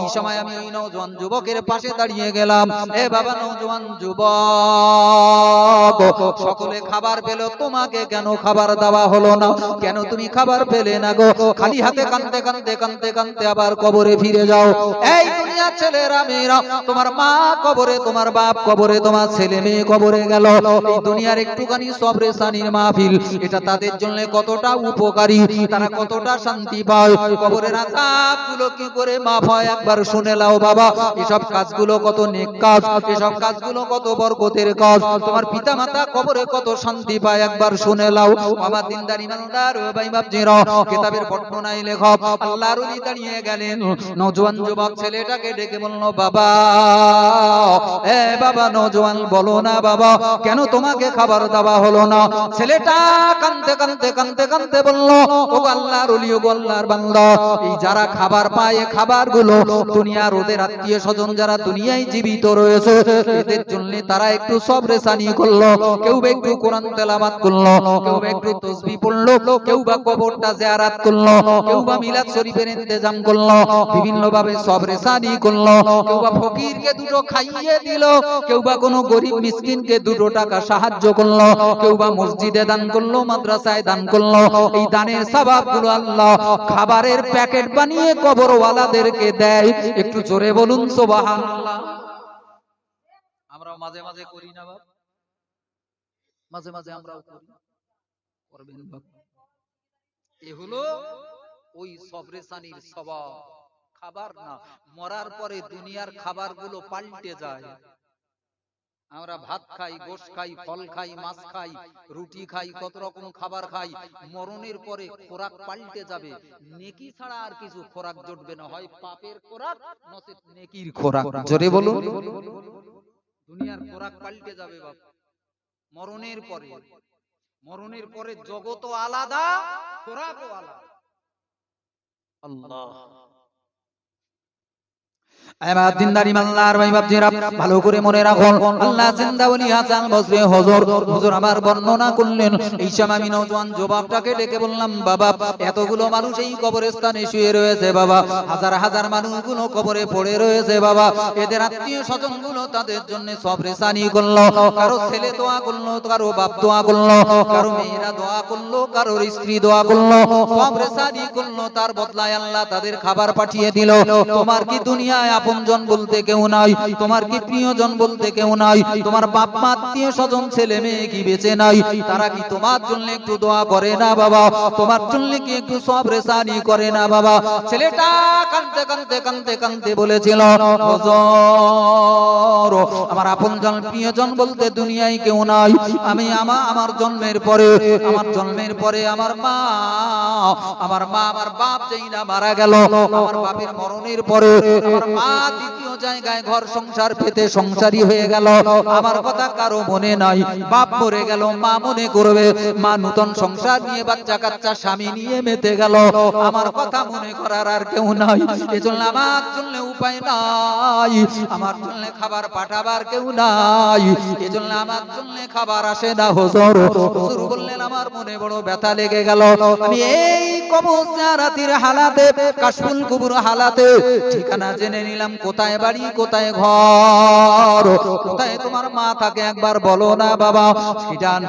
এই সময় আমি ওই নওজোয়ান যুবকের পাশে দাঁড়িয়ে গেলাম। এ বাবা নওজোয়ান যুবক, সকলে খাবার পেল, তোমাকে কেন খাবার দেওয়া হলো না? কেন তুমি খাবার পেলে না গো? খালি হাতে কাঁদতে কাঁদতে কাঁদতে কাঁদতে আবার কবরে ফিরে যাও। এই দুনিয়ার ছেলেরা মেয়েরা, তোমার মা কবরে, তোমার বাপ কবরে, তোমার ছেলে মেয়ে কবরে গেল। এই দুনিয়ার একটুখানি সবরে সানির মাহফিল, এটা তাদের জন্য কতটা উপকারী, তারা কতটা শান্তি পায়। কবরের আযাব গুলো কি করে মাফ হয় একবার শুনে নাও বাবা। এসব কাজগুলো কত নেক কাজ, এসব কাজগুলো কত বরকতের কাজ। তোমার পিতা মাতা কবরে কত শান্তি পায় একবার শুনে নাও। আমার দিনদার ইমানদার ভাই বাপজিরা, কিতাবের বর্ণনায় লেখক আল্লাহর ওলি দাঁড়িয়ে গেলেন, নওজোয়ান যুবক ছেলেটাকে ডেকে বলল, বাবা এ বাবা নওজোয়ান, বলো না বাবা কেন তোমাকে খাবার দেওয়া হলো না? ছেলেটা কাঁদতে কাঁদতে কাঁদতে কাঁদতে বলল, ও আল্লাহর ওলি, ও আল্লাহর বান্দা, এই যারা খাবার পায় খাবার গুলো দুনিয়ার ওদের আত্মীয় স্বজন যারা দুনিয়ায় জীবিত রয়েছে, এদের জন্য তারা একটু সবরে সানি করলো, কেউ বা একটু কোরআন তেলাওয়াত করলো, কেউ বা একটু তাসবিহ পড়লো, কেউ বা কবরটা জিয়ারত করলো, কেউ বা মিলাদ শরীফের ইন্তজাম করলো, বিভিন্ন ভাবে সবরে সানি করলো, কেউ বা ফকিরকে দুটো খাইয়ে দিল, কেউ বা কোনো গরিব মিসকিনকে 2 টাকা সাহায্য করলো, কেউ বা মসজিদে দান করলো, মাদ্রাসায় দান করলো। এই দানের সওয়াবগুলো আল্লাহ খাবারের প্যাকেট বানিয়ে কবরওয়ালাদেরকে দেয়। একটু জোরে বলুন সুবহানাল্লাহ। আমরাও মাঝে মাঝে করি না বাবা? মাঝে মাঝে আমরাও করি, করবেন বাবা। এ হলো ওই সবরে সানির সওয়াব। খাবার না, মরার পরে দুনিয়ার খাবারগুলো পাল্টে যায়। আমরা ভাত খাই, গোশত খাই, ফল খাই, মাছ খাই, রুটি খাই, কত রকম খাবার খাই। মরণের পরে খোরাক পাল্টে যাবে, নেকি ছাড়া আর কিছু খোরাক জুটবে না, হয় পাপের খোরাক নচেত নেকির খোরাক। জোরে বলুন। দুনিয়ার খোরাক পাল্টে যাবে বাপ মরণের পরে। মরণের পরে জগৎও আলাদা, খোরাকও আলাদা। আল্লাহ। এবার দিনদার ইমানদার ভাই বাপজিরা ভালো করে মনে রাখুন, আল্লাহ জিন্দা ওলি হাসান বসরি হুজুর হুজুর আমার বর্ণনা করলেন। এই সময় আমি নওজোয়ান যুবকটাকে ডেকে বললাম, বাবা এতগুলো মানুষ এই কবরস্থানে শুয়ে রয়েছে বাবা, হাজার হাজার মানুষগুলো কবরে পড়ে রয়েছে বাবা, এদের আত্মীয় স্বজনগুলো তাদের জন্য সব রেসানি করলো, কারো ছেলে দোয়া করলো, কারো বাপ দোয়া করলো, কারো মেয়েরা দোয়া করলো, কারোর স্ত্রী দোয়া করলো, সব রেসানি করলো। তার বদলায় আল্লাহ তাদের খাবার পাঠিয়ে দিল। তোমার কি দুনিয়ায় আপনজন বলতে কেউ নাই? তোমার কি প্রিয়জন বলতে কেউ নাই? তোমার বাপ মা আত্মীয় স্বজন ছেলে মেয়ে কি বেঁচে নাই? তারা কি তোমার জন্য একটু দোয়া করে না বাবা? তোমার জন্য কি একটু সব রেসানি করে না বাবা? ছেলেটা কাঁদতে কাঁদতে কাঁদতে কাঁদতে বলেছিল, হুজুর আমার আপনজন প্রিয়জন বলতে দুনিয়ায় কেউ নাই। আমি আমার জন্মের পরে আমার মা আমার বাপ যেই না মারা গেল, আমার বাপের মরণের পরে আমার মা দ্বিতীয় জায়গায় ঘর সংসার পেতে সংসারী হয়ে গেল। আমার কথা কারো মনে নাই। বাপ মরে গেল, মা মনে করবে, মা নতুন সংসার নিয়ে বাচ্চা কাচ্চা স্বামী নিয়ে মেতে গেল। আমার কথা মনে করার আর কেউ নাই। এজন্য আমার জন্য উপায় নাই, আমার জন্য খাবার পাঠাবার কেউ নাই, এজন্য আমার জন্য খাবার আসে না। হুজুর হুজুর বললেন, আমার মনে বড় ব্যথা লেগে গেল। আমি এই কবর জিয়ারতের হালাতে, কাশফুল কুবুর হালাতে ঠিকানা জেনে নিলাম, কোথায় বাড়ি, কোথায় ঘর, কোথায় তোমার মা থাকে একবার বলো না বাবা।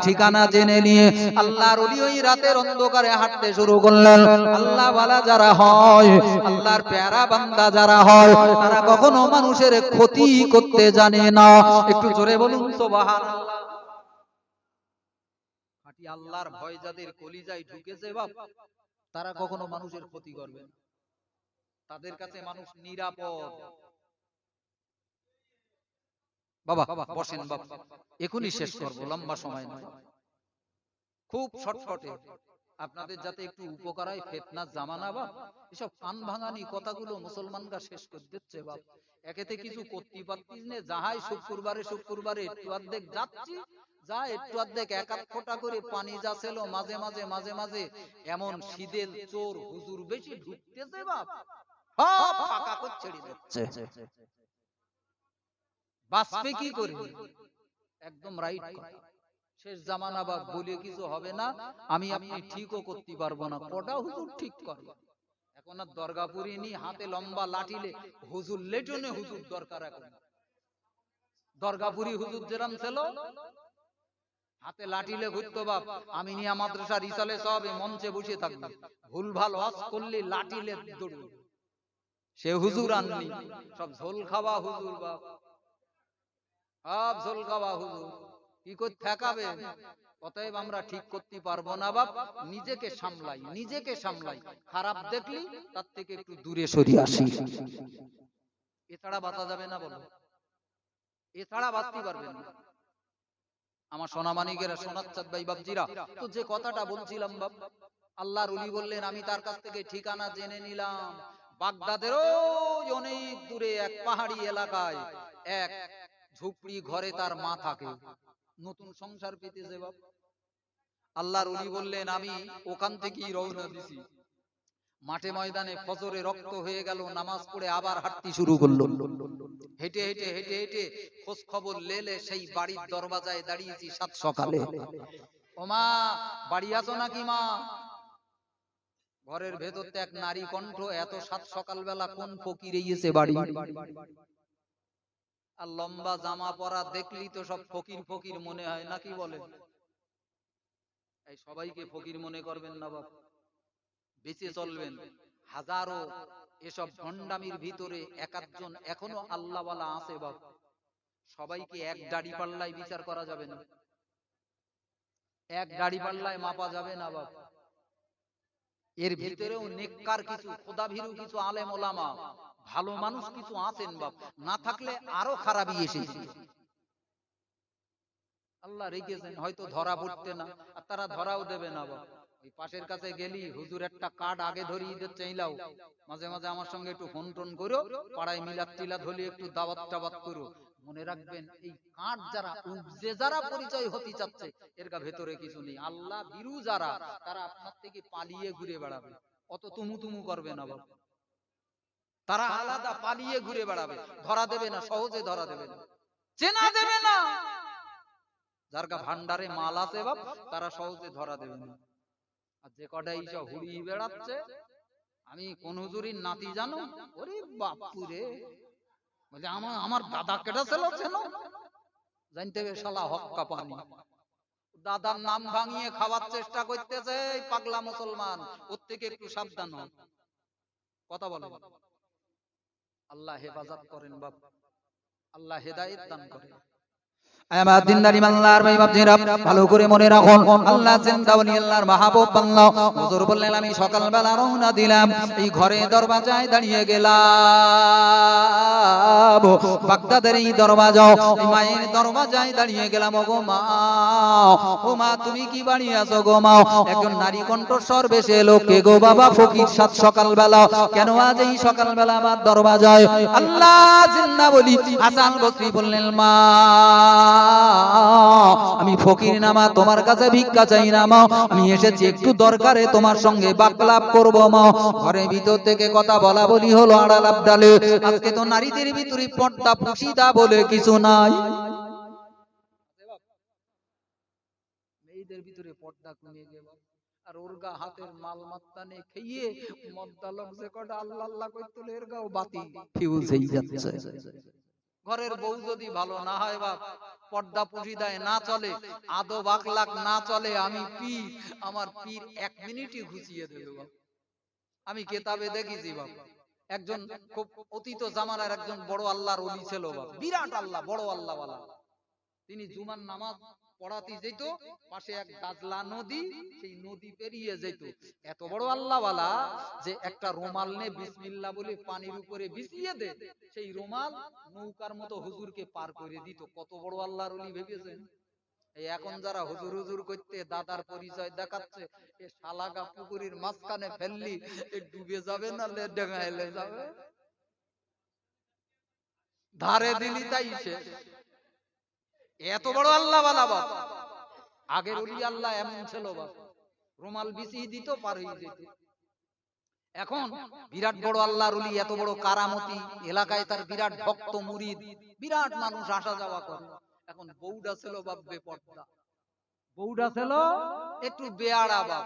ঠিকানা জেনে নিয়ে আল্লাহর ওলি ওই রাতের অন্ধকারে হাঁটতে শুরু করলেন। আল্লাহ ওয়ালা যারা হয়, আল্লাহর প্যারা বান্দা যারা হয়, তারা কখনো মানুষের ক্ষতি করতে জানে না। একটু জোরে বলুন সুবহানাল্লাহ। খাঁটি আল্লাহর ভয় যাদের কলিজায় ঢুকেছে বাপ, তারা কখনো মানুষের ক্ষতি করবে না। তাদের কাছে মানুষ নিরাপদ। বাবা বসেন বাবা, এখনই শেষ করবো, লম্বা সময় নয়, খুব শর্টকাটে আপনাদের যাতে একটু উপকার হয়। ফিতনা জামানা বাপ, এসব কান ভাঙানি কথাগুলো মুসলমানরা শেষ করে দিচ্ছে বাপ। একেতে কিছু করতে পারতিস না, যাহাই শুক্রবারে একটু অর্ধেক যাচ্ছি, যা একটু অর্ধেক এক আধ ফোঁটা করে পানি যাচ্ছিল, মাঝে মাঝে এমন শীতেল চোর হুজুর বেশি ঢুকতেছে বাপ, সব ফাঁকা করে ছেড়ে দিচ্ছে। বাঁচবে কি করে? একদম রাইট কথা। শেষ জামানা বাপ, বলে কিছু হবে না, আমি আপনি ঠিকও করতে পারবো না, কটা হুজুর ঠিক করবে। এখন আর দরগাপুরি নি, হাতে লম্বা লাঠিলে হুজুর লেটনে হুজুর দরকার। এখন দরগাপুরি হুজুর যেরাম ছিল, হাতে লাঠিলে ঘুরতো বাপ, আমি নিয়া মাদ্রাসা রিসালে সব মঞ্চে বসে থাকবে, ভুল ভাল ওয়াজ করলে লাঠিলে দৌড়বে। সে হুজুর আননি, সব ঝোল খাওয়া হুজুর বাপ, সব ঝোল খাওয়া হুজুর, কি করে ঠেকাবে? অতএব আমরা ঠিক করতে পারবো না বাপ, নিজেকে সামলাই। খারাপ দেখলি তার থেকে একটু দূরে সরিয়ে আসি, এছাড়া বাঁচা যাবে না। বলো, এছাড়া বাঁচতে পারবেন না। আমার সোনামানিকেরা, সোনাচ্চাঁদ ভাই বাপজিরা, তো যে কথাটা বলছিলাম বাপ, আল্লাহর ওলি বললেন, আমি তার কাছ থেকে ঠিকানা জেনে নিলাম, বাগদাদের ওই অনেক দূরে এক পাহাড়ি এলাকায় এক ঝুপড়ি ঘরে তার মা থাকে, নতুন সংসার পেতেছে বাপ। আল্লাহর ওলি বললেন, আমি ওখান থেকেই রওনা দিছি। মাঠে ময়দানে ফজরে রক্ত হয়ে গেল, নামাজ পড়ে আবার হাঁটতে শুরু করলো। হেঁটে হেঁটে হেঁটে হেঁটে খোঁজ খবর লেলে সেই বাড়ির দরওয়াজায় দাঁড়িয়েছি সাত সকালে। ও মা, বাড়ি আছো নাকি মা? ঘরের ভেতর এক নারী কণ্ঠ, এত সাত সকাল বেলা কোন ফকির এসে বাড়ি? আর লম্বা জামা পরা দেখলি তো সব ফকির ফকির মনে হয়, নাকি বলেন? এই সবাইকে ফকির মনে করবেন না বাপ, বেঁচে চলবেন। হাজারো এসব ভণ্ডামির ভিতরে এক একজন এখনো আল্লাহওয়ালা আছে বাপ। সবাইকে এক দাড়ি পাল্লায় বিচার করা যাবে না, এক দাড়ি পাল্লায় মাপা যাবে না বাপ। এর ভিতরেও নেককার কিছু, খোদাভীরু কিছু আলেম ওলামা, ভালো মানুষ কিছু আছেন বাপ, না থাকলে আরো খারাপই এসেছে। আল্লাহ রেখেছেন, হয়তো ধরা পড়তে না, আর তারা ধরাও দেবে না বাবা। ওই পাশের কাছে গেলি হুজুর একটা কার্ড আগে ধরিয়ে দিতে চাইলাও, মাঝে মাঝে আমার সঙ্গে একটু ফোন টোন করো, পাড়ায় মিলাদ টিলাদ হলে একটু দাওয়াত টাবাত করো। মনে রাখবেন এই কার্ড যারা উপজে যারা পরিচয় হতে চাচ্ছে, এর ভেতরে কিছু নেই। আল্লাহ বিরু যারা, তারা আপনার থেকে পালিয়ে ঘুরে বেড়াবে, অত তুমু তুমু করবে না বাবা। তারা আলাদা পালিয়ে ঘুরে বেড়াবে, ধরা দেবে না, সহজে ধরা দেবে না, চেনা দেবে না। যার ভান্ডারে মাল আছে বাপ, তারা সহজে ধরা দেবে না। আর যে কটাই সব হুড়িয়ে বেড়াচ্ছে, আমি কোন হুজুরির নাতি জানো, ওরে বাপুরে, বলছে আমার দাদা কেটা ছিল চেন, জানতে হবে শালা হক্কা পানি। দাদার নাম ভাঙিয়ে খাওয়ার চেষ্টা করতেছে এই পাগলা মুসলমান, ওর থেকে একটু সাবধান হন। কথা বলেন। আল্লাহ হেফাজত করেন বাপ, আল্লাহ হেদায়েত দান করেন। আমার দিনদারি মাল্লার ভাই বাপজিরা ভালো করে মনে রাখুন, আল্লাহ জিন্দাওয়ালি আল্লাহর মাহবুব আল্লাহ। হুজুর বললেন আমি সকালবেলা রওনা দিলাম, এই ঘরে দরজায় দাঁড়িয়ে গেলাম, বাগদাদের এই দরজা, এই মায়ের দরজায় দাঁড়িয়ে গেলাম। ও মা তুমি কি বাড়ি আছো গো মা? একজন নারী কণ্ঠস্বর ভেসে এলো, কে গো বাবা? ফকির সাত সকালবেলা, কেন আজ এই সকালবেলা আমার দরজায়? আল্লাহ জিন্দাওয়ালি হাসান বসরি বললেন মা আমি ফকির না মা, তোমার কাছে ভিক্ষা চাই না মা, আমি এসেছি একটু দরকারে তোমার সঙ্গে বাকলাপ করবো মা। ঘরের ভিতর থেকে কথা বলা বলি হলো আড়াল আবডালে। আজকে তো নারীদের ভিতরে পর্দা পুশিদা বলে কিছু নাই, মেয়েদের ভিতরে পর্দা কমিয়ে গেল। আর ওর গা হাতের মাল মাত্তানে খেয়ে মদ্দালক যে কটা আল্লাহ আল্লাহ করতে এর গাও বাতি ফিউজ হয়ে যাচ্ছে। ঘরের বউ যদি ভালো না হয় বাপ, পর্দা পুশিদায় না চলে, আদব আখলাক না চলে, আমি পীর, আমার পীর 1 মিনিটই ঘুষিয়ে দেবে বাপ। আমি কেতাবে দেখেছি বাপ, একজন খুব অতীত জামানার একজন বড় আল্লাহর ওলি ছিল বাপ, বিরাট আল্লাহ, বড় আল্লাহওয়ালা। তিনি জুমার নামাজ পড়াতে যেত, পাশে এক দাজলা নদী, সেই নদী পেরিয়ে যেত। এত বড় আল্লাহওয়ালা যে একটা রুমাল নে বিসমিল্লাহ বলে পানির উপরে বিছিয়ে দে, সেই রুমাল নৌকার মতো হুজুরকে পার করে দিত। কত বড় আল্লাহর ওলি ভেবেছেন? এই এখন যারা হুজুর হুজুর করতে দাদার পরিচয় দেখাচ্ছে, এ শালাগা পুকুরের মাঝখানে ফেললি এ ডুবে যাবে না লে ডেঙাইলে যাবে, ধারে দিলি তাই শেষ। এত বড় আল্লাহ ওয়ালা বাপ, আগের ওলি আল্লাহ এমন ছিল বাপ, রুমাল বিছিয়ে দিত, পার হয়ে যেত। এখন বিরাট বড় আল্লাহর ওলি, এত বড় কারামতি, এলাকায় তার বিরাট ভক্ত মুরিদ, বিরাট মানুষ আসা যাওয়া করে। এখন বউডা ছিল বাপ বেপর্দা, বউডা ছিল একটু বেয়াড়া বাপ।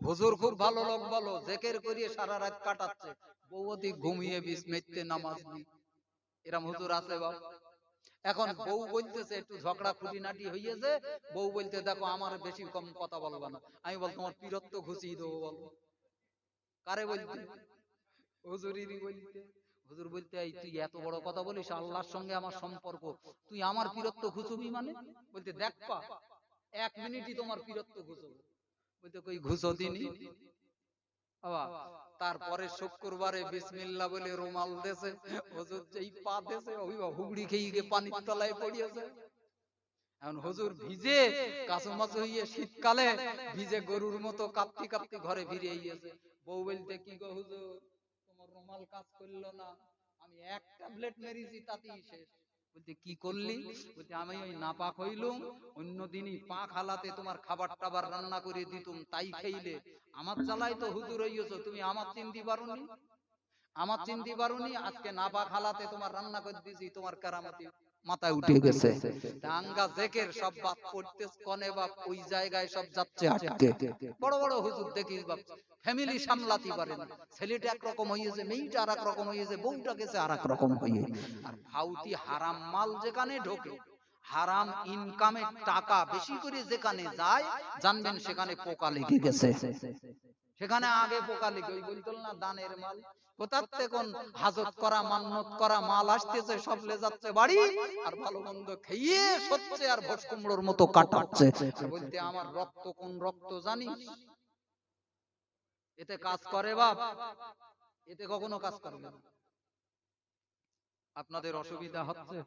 হুজুর খুব ভালো লোক, বলো জেকের করিয়ে সারা রাত কাটাচ্ছে, বউ অতি ঘুমিয়ে বিসমিতে নামাজ নি, এরম হুজুর আছে বাপ। এখন বউ বলতেছে একটু ঝগড়া খুঁটিনাটি হইয়েছে, বউ বলতে দেখো আমার বেশি কম কথা বলবা না। আমি বল তোমার পীরত্ব ঘুষিয়ে দেবো, বলো কারে বলতে? হুজুরেরই বলতে। হুজুর বলতে এই তুই এত বড় কথা বলিস, আল্লাহর সঙ্গে আমার সম্পর্ক, তুই আমার পীরত্ব ঘুষবি মানে? বলতে দেখ পা 1 মিনিটই তোমার পীরত্ব ঘুষবো। বলতে কই ঘুষো দিনি বাবা। তারপরে শুক্রবারে বিসমিল্লাহ বলে রুমাল দেশে, হুজুর যেই পা দেশে ওই হুগড়ি খেয়ে গিয়ে পানির তলায় পড়িয়েছে। এখন হুজুর ভিজে কাঁচুমাচু হইয়ে, শীতকালে ভিজে গরুর মতো কাঁপতি কাঁপতি ঘরে ফিরে গিয়েছে। বউ বলতে কি গো হুজুর, তোমার রুমাল কাজ করলো না, আমি 1 ট্যাবলেট মেরেছি তাতেই শেষ। বলতে কি করলি? বলতে আমি ওই নাপাক হইলুম, অন্য দিনই পাক হালাতে তোমার খাবার টাবার রান্না করে দিতুম, তাই খেইলে। আমার জ্বালাই তো হুজুর হইয়েছো, তুমি আমার চিনতে পারোনি, আমার চিনতে পারোনি, আজকে নাপাক হালাতে তোমার রান্না করে দিয়েছি, তোমার কারামতি মাথায় উঠে গেছে। ডাঙ্গা জেকের সব বাপ করতে কনে বাপ, ওই জায়গায় সব যাচ্ছে আটকে। বড় বড় হুজুর দেখিস বাপ ফ্যামিলি সামলাতে পারে না, ছেলেটা একরকম হইয়েছে, মেয়েটা আর এক রকম হইয়েছে, বউটা গেছে আর এক রকম হইয়ে। আর ভাউতি হারাম মাল যেখানে ঢোকে, হারাম ইনকামের টাকা বেশি করে যেখানে যায়, জানবেন সেখানে পোকা লেগে গেছে। সেখানে আগে পোকা লেগে, ওই বলতো না দানের মাল, কোথার থেকে হাজত করা মান্নত করা মাল আসতেছে, সব লে যাচ্ছে বাড়ি, আর ভালো মন্দ খেয়ে সচ্ছে আর ভোজ কুমড়োর মতো কাটাচ্ছে। বলতে আমার রক্ত কোন রক্ত জানিস? এতে কাজ করে বাপ, এতে কখনো কাজ করবে না। আপনাদের অসুবিধা হচ্ছে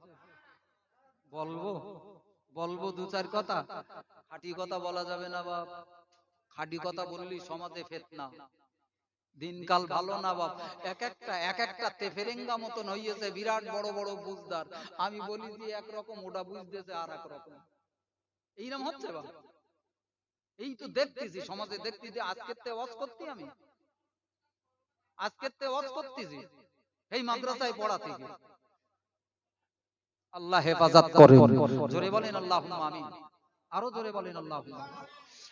বলবো? বলবো দু চার কথা, খাঁটি কথা বলা যাবে না বাপ। খাঁটি কথা বললি সমাজে ফিতনা, দিনকাল ভালো না বাপ। এক একটা তেফেরেঙ্গা মতন হইয়েছে, বিরাট বড় বড় বুঝদার। আমি বলি যে একরকম, ওটা বুঝতেছে আর এক রকম। এইরকম হচ্ছে বাপ। এই তো দেখতেছি সমাজে, দেখতেছি। আজকের তে ওয়াজ করতে, আমি আজকের তে ওয়াজ করতেছি এই মাদ্রাসায় পড়া থেকে। আল্লাহ হেফাজত করেন। জোরে বলেন আল্লাহুম্মা আমিন। আরো জোরে বলেন আল্লাহুম্মা।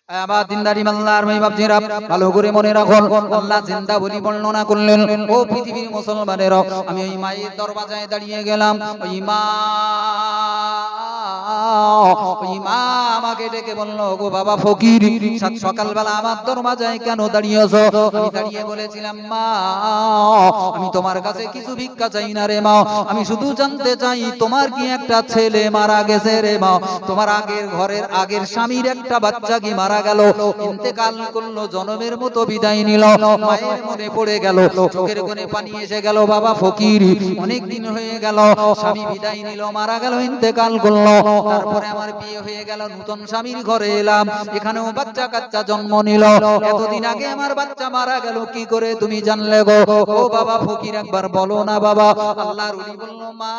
আবার দিনদারি মাল্লার ভাই বাপজিরা ভালো করে মনে রাখুন, আল্লাহ জিন্দা বলি বর্ণনা করলেন। ও পৃথিবীর মুসলমানেরা, আমি ওই মায়ের দরওয়াজায় দাঁড়িয়ে গেলাম। ওই মা আমাকে ডেকে বলল, গো বাবা ফকির, সাত সকালবেলা আমার দরওয়াজায় কেন দাঁড়িয়েছো? আমি দাঁড়িয়ে বলেছিলাম, মা আমি তোমার কাছে কিছু ভিক্ষা চাই না রে মা, আমি শুধু জানতে চাই তোমার কি একটা ছেলে মারা গেছে রে মা? তোমার আগের ঘরের আগের স্বামীর একটা বাচ্চা কি মারা গেল, ইন্তেকাল করলো, জনমের মতো বিদায় নিল। মায়ের মনে পড়ে গেল, চোখের কোণে পানি এসে গেল। বাবা ফকির, অনেক দিন হয়ে গেল, স্বামী বিদায় নিল, মারা গেল, ইন্তেকাল করলো। তারপরে আমার বিয়ে হয়ে গেল, নতুন স্বামীর ঘরে এলাম, এখানেও বাচ্চা কাচ্চা জন্ম নিল। এতদিন আগে আমার বাচ্চা মারা গেল, কি করে তুমি জানলে গো? ও বাবা ফকির, একবার বলো না বাবা। আল্লাহর ওলি বলল, মা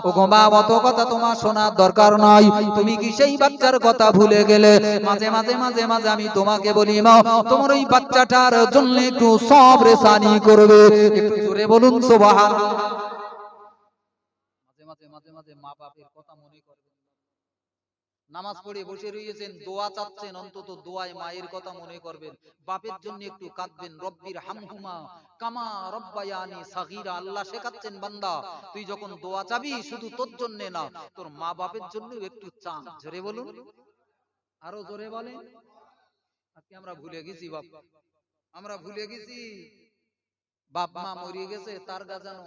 ও গো মা, অত কথা তোমার শোনার দরকার নাই। তুমি কি সেই বাচ্চার কথা ভুলে গেলে? মাঝে মাঝে মাঝে মাঝে আমি তোমাকে বলি, মা তোমার ওই বাচ্চাটার জন্য একটু সবরে সানি করবে। একটু জোরে বলুন সুবহানাল্লাহ। মাঝে মাঝে মাঝে মাঝে মা বাপের কথা মনে করবেন। নামাজ পড়ে বসে রয়েছেন, দোয়া চাচ্ছেন, অন্তত দোয়ায় মায়ের কথা মনে করবেন। বাপের জন্য একটু কাঁদবেন। রব্বির হামহুমা কামা রব্বায়ানি সাগীরা। আল্লাহ শেখাচ্ছেন, বান্দা তুই যখন দোয়া চাবি, শুধু তোর জন্য না, তোর মা বাপের জন্য একটু চা। জোরে বলুন, আরো জোরে বলেন। আজকে আমরা ভুলে গেছি বাপ, আমরা ভুলে গেছি বাপ মা মরিয়ে গেছে, তার গাজানো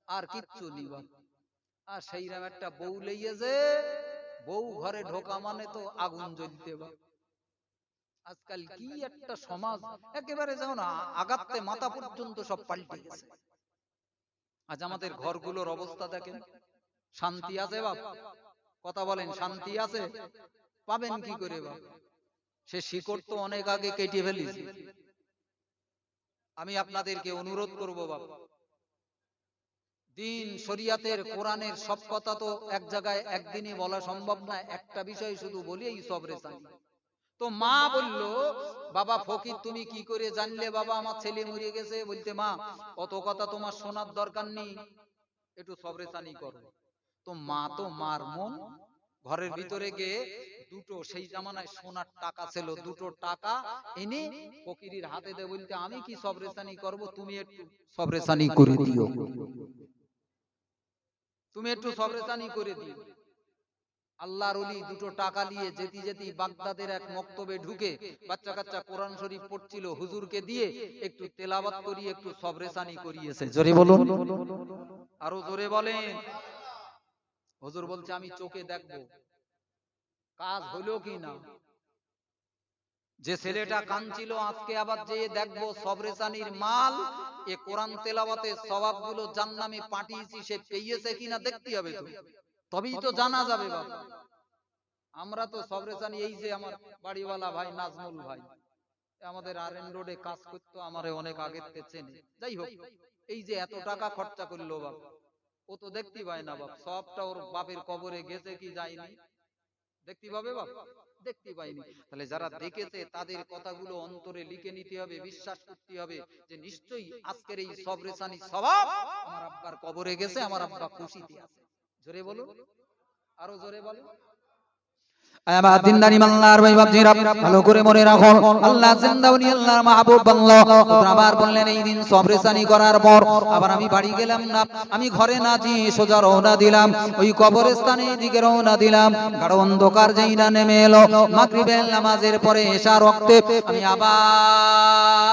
আর কিচ্ছু নেই বাপ। আর সেইরকম একটা বউ লইয়েছে, বউ ঘরে ঢোকা মানে তো আগুন জ্বলতে বা। আজকাল কি একটা সমাজ, একেবারে যেমন আগাতে মাথা পর্যন্ত সব পাল্টে গেছে। আজ আমাদের ঘরগুলোর অবস্থা দেখেন। শান্তি আছে বাপ? কথা বলেন, শান্তি আছে? পাবেন কি করে বাপ? সে শিকড় তো অনেক আগে কেটে ফেলেছে। আমি আপনাদেরকে অনুরোধ করব বাপ, দিন শরিয়াতের কোরআনের সব কথা তো এক জায়গায় একদিনই বলা সম্ভব না। একটা বিষয় শুধু বলি, এই সবরে চাই। তো মা বলল, বাবা ফকির তুমি কি করে জানলে বাবা আমার ছেলে মরে গেছে? বলতে, মা অত কথা তোমার শোনার দরকার নেই, একটু সবরে চানি করো। তো মা তো মার মন, ঘরের ভিতরে গিয়ে দুটো, সেই জামানায় সোনার টাকা ছিল, দুটো টাকা এনে ফকিরের হাতে দে। বলতে, আমি কি সবরে চানি করবো, তুমি একটু সবরে চানি করে দিও, তুমি একটু সবরেসানি করে দিও। আল্লাহর ওলি দুটো টাকা নিয়ে যেতে যেতে বাগদাদের এক মক্তবে ঢুকে বাচ্চা কাচ্চা কোরআন শরীফ পড়ছিল, হুজুরকে দিয়ে একটু তেলাওয়াত করিয়ে একটু সবরেসানি করিয়েছে। জোরে বলুন, আরো জোরে বলেন। হুজুর বলছে, আমি চোখে দেখবো কাজ হলো কি না। যে ছেলেটা কাঁদছিল, আজকে আবার যে দেখবো সবরেসানির মাল, এ কোরআন তেলাওয়াতের সওয়াবগুলো জান্নামে পাঠিয়েছি, সে পেয়েছে কিনা দেখতে হবে তো, তবেই তো জানা যাবে বাবা। আমরা তো সবরেসানি, এই যে আমার বাড়িওয়ালা ভাই নাজমুল ভাই, আমাদের আরএন রোডে কাজ করতো, আমারে অনেক আগের থেকে চেনে। যাই হোক, এই যে এত টাকা খরচা করলো বাপ, ও তো দেখতে পায় না বাপ। সবটা ওর বাপের কবরে গেছে কি যায়নি দেখতে পাবে বাপ? দেখতে পাইনি। তাহলে যারা দেখেছে তাদের কথাগুলো অন্তরে লিখে নিতে হবে, বিশ্বাস করতে হবে যে নিশ্চয়ই আজকের এই সবরেসানি সওয়াব আমার আব্বার কবরে গেছে, আমার আব্বা খুশিতে আছে। জোরে বলুন, আরো জোরে বলুন। আমার দিনদারি মাল্লার ভাই বাপজিরা ভালো করে মনে রাখুন, আল্লাহ জিন্দা উনি আল্লাহর মাহবুব বান্দা। আবার বললেন, এই দিন সবরেসানি করার পর আবার আমি বাড়ি গেলাম না, আমি ঘরে না যেয়ে সোজা রওনা দিলাম ওই কবরস্থানের দিকে রওনা দিলাম। গাঢ় অন্ধকার যেই না নেমে এলো, মাগরিবের নামাজের পরে এশার ওয়াক্তে আমি আবার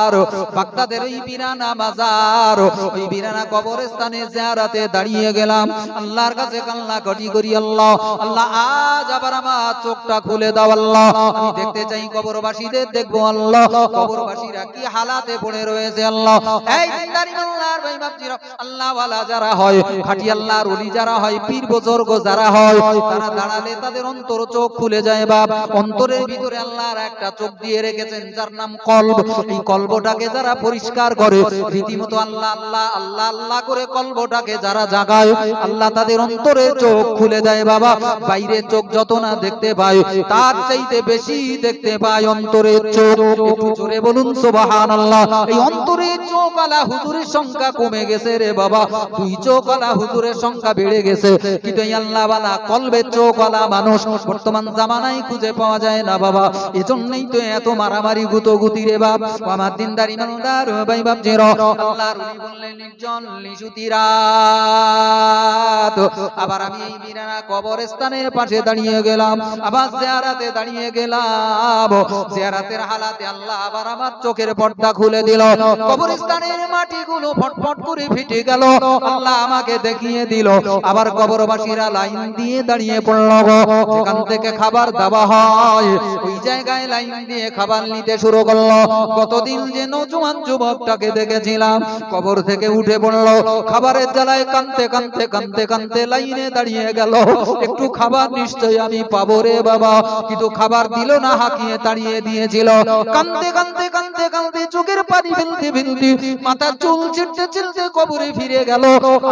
মাজার, বাগদাদের ওই বিরানা মাজার, ওই বিরানা কবরস্থানে জিয়ারতে দাঁড়িয়ে গেলাম। আল্লাহর কাছে কান্না কাটি করি, আল্লাহ আল্লাহ আজ আবার আমার চোখটা খুলে দাও আল্লাহ, আমি দেখতে চাই কবরবাসীদের দেখবো আল্লাহ, কবরবাসীরা কি হালাতে পড়ে রয়েছে আল্লাহ। এই জিন্দারি আল্লাহর ভাই বাপজিরা, আল্লাহ ওয়ালা যারা হয়, খাঁটি আল্লাহর ওলি যারা হয়, পীর বুজুর্গ যারা হয়, তারা দাঁড়ালে তাদের অন্তর চোখ খুলে যায় বাপ। অন্তরের ভিতরে আল্লাহর একটা চোখ দিয়ে রেখেছেন যার নাম কলব। এই কলবটাকে যারা পরিষ্কার করে, রীতিমতো আল্লাহ আল্লাহ আল্লাহ আল্লাহ করে কলবটাকে যারা জাগায়, আল্লাহ তাদের অন্তরের চোখ খুলে দেয় বাবা। বাইরে চোখ যত না দেখতে পায়, তার চাইতে বেশি দেখতে পায় অন্তরের চোখ। একটু জোরে বলুন সুবহানাল্লাহ। এই অন্তরের চোখ আলা হুজুরের সংখ্যা কমে গেছে রে বাবা, দুই চোখ আলা হুজুরের সংখ্যা বেড়ে গেছে, কিন্তু এই আল্লাহ ওয়ালা কলবের চোখ আলা মানুষ বর্তমান জামানায় খুঁজে পাওয়া যায় না বাবা। এজন্যই তো এত মারামারি গুতোগুতি রে বাপ। আমার দিনদারি মানদার ভাই বাপ যে আল্লাহর ওলি বললেন নির্জন নিশুতি রাত, আবার আমি এই বিরানা কবরস্থানের পাশে দাঁড়িয়ে গেলাম, আবার জিয়ারাতে দাঁড়িয়ে গেলাম। জিয়ারাতের হালাতে আল্লাহ আবার আমার চোখের পর্দা খুলে দিল। কবরস্থানের মাটিগুলো ফটফট করে ফেটে গেল, আল্লাহ আমাকে দেখিয়ে দিল। আবার কবরবাসীরা লাইন দিয়ে দাঁড়িয়ে পড়ল, যেখান থেকে খাবার দেওয়া হয় ওই জায়গায় লাইন দিয়ে খাবার নিতে শুরু করলো। গতদিন যে নওজোয়ান যুবকটাকে দেখেছিলাম কবর থেকে উঠে পড়ল, খাবারের জ্বালায় কাঁদতে কাঁদতে কাঁদতে কাঁদতে লাইনে দাঁড়িয়ে গেল, একটু খাবার নিশ্চয়ই আমি পাবো রে বাবা, কিন্তু খাবার দিল না, হাঁকিয়ে তাড়িয়ে দিয়েছিল। কাঁদতে কাঁদতে কাঁদতে কাঁদতে চোখের পানি ফেলতে ফেলতে মাথা চুল ছিটতে ছিটতে কবরে ফিরে গেল।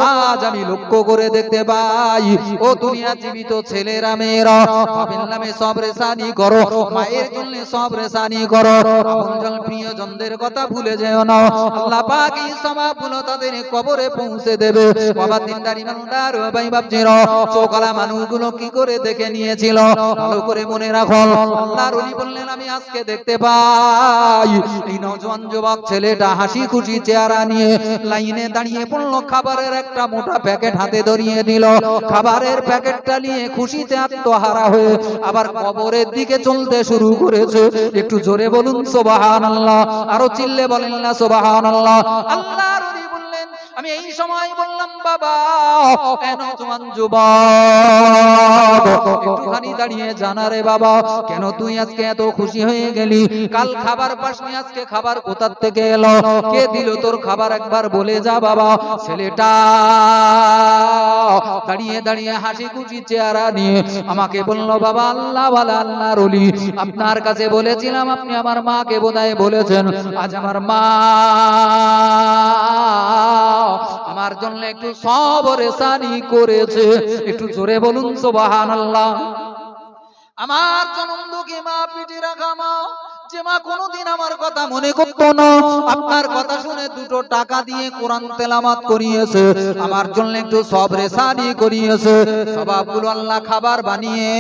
আজ আমি লক্ষ্য করে দেখতে পাই, ও দুনিয়া জীবিত ছেলেরা মেয়েরা, বাবার নামে সব রেসানি করো, মায়ের জন্য সব রেসানি করো, আপনজন প্রিয়জনদের কথা ভুলে যেও না। আল্লাহ পাক এই সওয়াবগুলো তাদের কবরে পৌঁছে দেবে। বাবা দিনদারি মানদার ভাই বাপজিরা, চোখলা মানুষগুলো কি করে দেখে নিয়েছিল ভালো করে মনে রাখো। আল্লাহর ওলি বললেন আমি আজকে দেখতে পাই এই নওজোয়ান যুবক ছেলেটা হাসি খুশি চেহারা নিয়ে লাইনে দাঁড়িয়ে পড়লো, খাবারের একটা মোটা প্যাকেট হাতে ধরিয়ে দিল, খাবারের প্যাকেটটা নিয়ে খুশিতে আত্মহারা হয়ে আবার কবরের দিকে চলতে শুরু করেছে। একটু জোরে বলুন সুবহানাল্লাহ, আরো চিল্লে বলেন না সুবহানাল্লাহ। আল্লাহর ওলি বললেন আমি এই সময় বললাম বাবা নওজোয়ান যুবক একটুখানি দাঁড়িয়ে জানা রে বাবা, কেন তুই আজকে এত খুশি হয়ে গেলি? কাল খাবার পাসনি, আজকে খাবার কোথার থেকে এলো? কে দিল তোর খাবার একবার বলে যা বাবা। ছেলেটা দাঁড়িয়ে দাঁড়িয়ে হাসি খুশি চেহারা নিয়ে আমাকে বললো বাবা আল্লাহ ওয়ালা আল্লাহর ওলি, আপনার কাছে বলেছিলাম, আপনি আমার মাকে বোধহয় বলেছেন, আজ আমার মা আমার জন্য একটু সবর সানি করেছে। একটু জোরে বলুন সুবহানাল্লাহ। আমার জনমদুখী মা, পিঠে রাখা মা, যে মা কোনোদিন আমার কথা মনে করতো না, আপনার কথা শুনে দুটো টাকা দিয়ে কোরআন তেলাওয়াত করিয়েছে, আমার জন্য একটু সবরে সানি করিয়েছে। সবাবগুলো আল্লাহ খাবার বানিয়ে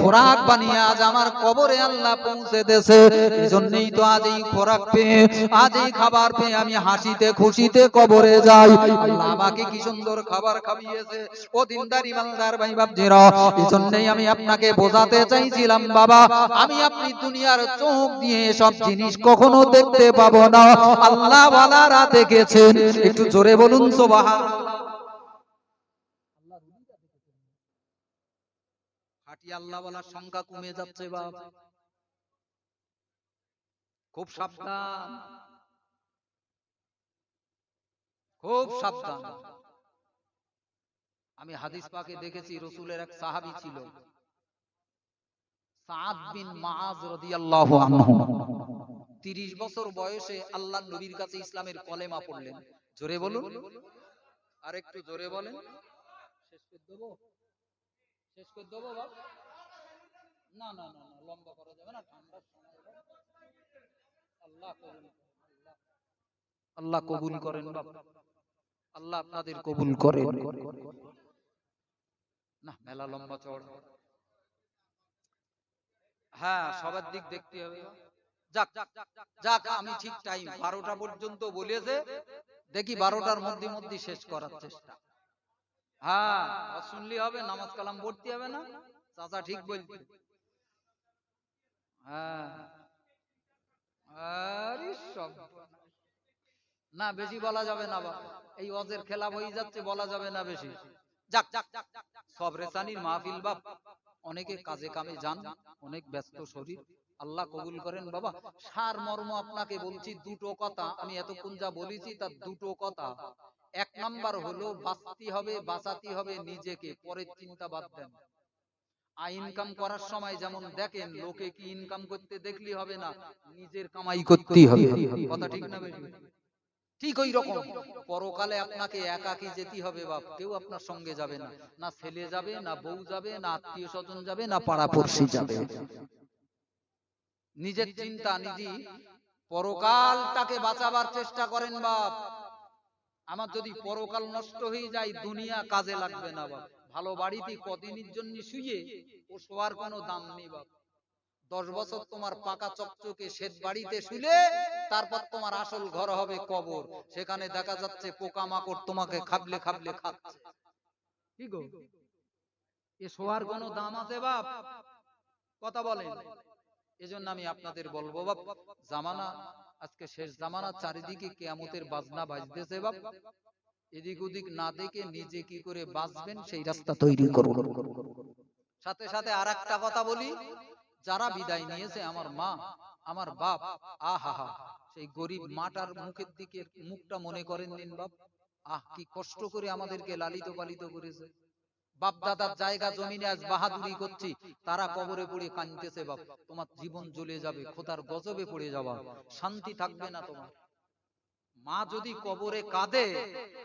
খোরাক বানিয়ে আজ আমার কবরে আল্লাহ পৌঁছে দেছে। এজন্যই তো আজ এই খোরাক পেয়ে, আজ এই খাবার পেয়ে আমি হাসিতে খুশিতে কবরে যাই। আল্লাহ আমাকে কি সুন্দর খাবার খাইয়েছে। ও দিনদার ইমানদার ভাই বাপজিরা, এজন্যই আমি আপনাকে বোঝাতে চাইছিলাম বাবা, আমি আপনি দুনিয়ার চোখ দিয়ে সব জিনিস কখনো দেখতে পাবো না, আল্লাহ ওয়ালারা দেখেছেন। একটু জোরে বলুন সুবহানাল্লাহ। খাঁটি আল্লাহ ওয়ালার সংখ্যা কমে যাচ্ছে বাপ, খুব সাবধান, খুব সাবধান। আমি হাদিস পাকে দেখেছি রাসূলের এক সাহাবী ছিল সাদ বিন মুআজ রাদিয়াল্লাহু আনহু, 30 বছর বয়সে আল্লাহর নবীর কাছে ইসলামের কলেমা পড়লেন। জোরে বলুন, আর একটু জোরে বলেন। শেষ করে দেবো, শেষ করে দেবো বাপ? না না না না, লম্বা করা যাবে না, ঠান্ডার সময়। আল্লাহ কবুল, আল্লাহ কবুল করেন বাপ, আল্লাহ আপনাদের কবুল করেন। না মেলা লম্বা চড়, হ্যাঁ সবার দিক দেখতে হবে। যাক যাক, আমি ঠিক টাইম 12টা পর্যন্ত বলেছে, দেখি 12টার মধ্যে মধ্যে শেষ করার চেষ্টা। হ্যাঁ শুনলি হবে, নামাজ কালাম পড়তে হবে না, চাচা ঠিক বলছে। হ্যাঁ আরে সব না বেশি বলা যাবে না বাপ, এই ওয়াজের খেলাফ হয়ে যাচ্ছে, বলা যাবে না বেশি। যাক, সবরেসানির মাহফিল বাপ, অনেকে কাজে কামে যান, অনেক ব্যস্ত শরীর, আল্লাহ কবুল করেন বাবা। সার মর্ম আপনাকে বলছি, দুটো কথা আমি এতক্ষণ যা বলেছি তার দুটো কথা। এক নাম্বার হলো বাঁচতে হবে, বাঁচাতে হবে নিজেকে, পরের চিন্তা বাদ দেন। ইনকাম করার সময় যেমন দেখেন লোকে কি ইনকাম করতে দেখলি হবে না, নিজের কামাই করতেই হবে। কথা ঠিক না বেশি? ঠিক ওই রকম পরকালে আপনাকে একাকী যেতে হবে বাপ, কেউ আপনার সঙ্গে যাবে না, না ছেলে যাবে, না বউ যাবে, না আত্মীয় স্বজন যাবে, না পাড়াপড়শি যাবে। নিজের চিন্তা নিজেই, পরকালটাকে বাঁচাবার চেষ্টা করেন বাপ। আমার যদি পরকাল নষ্ট হয়ে যায়, দুনিয়া কাজে লাগবে না বাপ। ভালো বাড়িতে কদিনের জন্য শুয়ে ও শোয়ার কোনো দাম নেই বাপ। 10 বছর তোমার পাকা চকচকে শ্বেত বাড়িতে শুলে, তারপর তোমার আসল ঘর হবে কবর, সেখানে দেখা যাচ্ছে পোকামাকড় তোমাকে খাবলে খাবলে খাচ্ছে। কি গো, এ শোয়ার কোনো দাম আছে বাপ? কথা বলেন। এজন্য আমি আপনাদের বলবো বাপ, জামানা আজকে শেষ জামানা, চারিদিকে কিয়ামতের বাজনা বাজতেছে বাপ। এদিক ওদিক না দেখে নিজে কি করে বাঁচবেন সেই রাস্তা তৈরি করুন। সাথে সাথে আর একটা কথা বলি, যারা বিদায় নিয়েছে, আমার মা, আমার বাপ, আহা হা, সেই গরিব মাটার মুখের দিকে মুখটা মনে করেন দিন বাপ। আহ, কি কষ্ট করে আমাদেরকে লালিত পালিত করেছে। বাপ দাদার জায়গা জমিনে আজ বাহাদুরি করছি, তারা কবরে পড়ে কাঁদতেছে বাপ। তোমার জীবন জ্বলে যাবে, খোদার গজবে পড়ে যাওয়া, শান্তি থাকবে না তোমার। মা যদি কবরে কাঁদে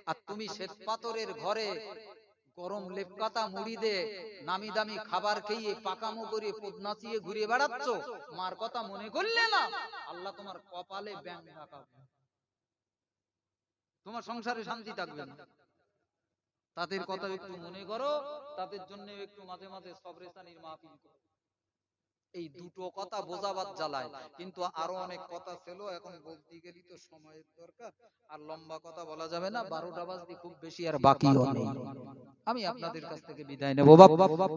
আর তুমি শ্বেত পাথরের ঘরে গরম লেপকাতা মুড়ি দে নামি দামি খাবার খেয়ে পাকামো করে পদ নাচিয়ে ঘুরে বেড়াচ্ছ, মার কথা মনে করলে না, আল্লাহ তোমার কপালে ব্যাং রাখাবে, তোমার সংসারে শান্তি থাকবে না। তাদের কথা একটু মনে করো, তাদের জন্য একটু মাঝে মাঝে সবরেসানির মাহফিল করো। এই দুটো কথা বোঝাবার জ্বালায়, কিন্তু আরো অনেক কথা ছিল, এখন বলতে গেলি তো সময়ের দরকার, আর লম্বা কথা বলা যাবে না, 12টা বাজতে খুব বেশি আর বাকিও নেই। আমি আপনাদের কাছ থেকে বিদায় নেব বাপ।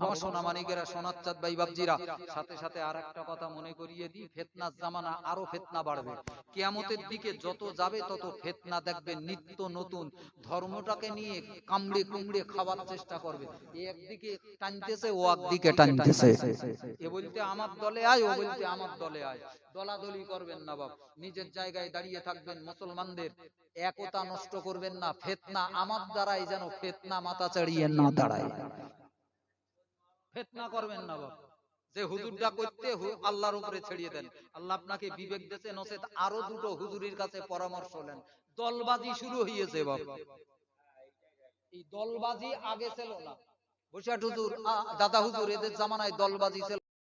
আমার সোনা মানিকেরা, সোনার চাঁদ ভাই বাপজিরা, সাথে সাথে আর একটা কথা মনে করিয়ে দিই, ফিতনার জামানা, আরো ফিতনা বাড়বে। কিয়ামতের দিকে যত যাবে তত ফিতনা দেখবেন নিত্য নতুন, ধর্মটাকে নিয়ে কামড়ে কুমড়ে খাওয়ার চেষ্টা করবে। এ একদিকে টানতেছে, ও একদিকে টানতেছে, এ বলতে আমার দলে আয়, ও বলতে আমার দলে আয়। দলাদলি করবেন না বাপ, নিজের জায়গায় দাঁড়িয়ে থাকবেন। মুসলমানদের একতা নষ্ট করবেন না, ফিতনা আমার দ্বারাই যেন ফিতনা মাথা চাড়িয়ে না দাঁড়ায়। ফিতনা করবেন না বাপ, যে হুজুরটা করতে আল্লাহর উপরে ছেড়িয়ে দেন। আল্লাহ আপনাকে বিবেক দিয়েছে, নসেত আরো দুটো হুজুরের কাছে পরামর্শ নেন। দলবাজি শুরু হয়েছে বাপ, এই দলবাজি আগে ছিল না। বৈশাখ হুজুর, দাদা হুজুর, এদের জামানায় দলবাজি ছিল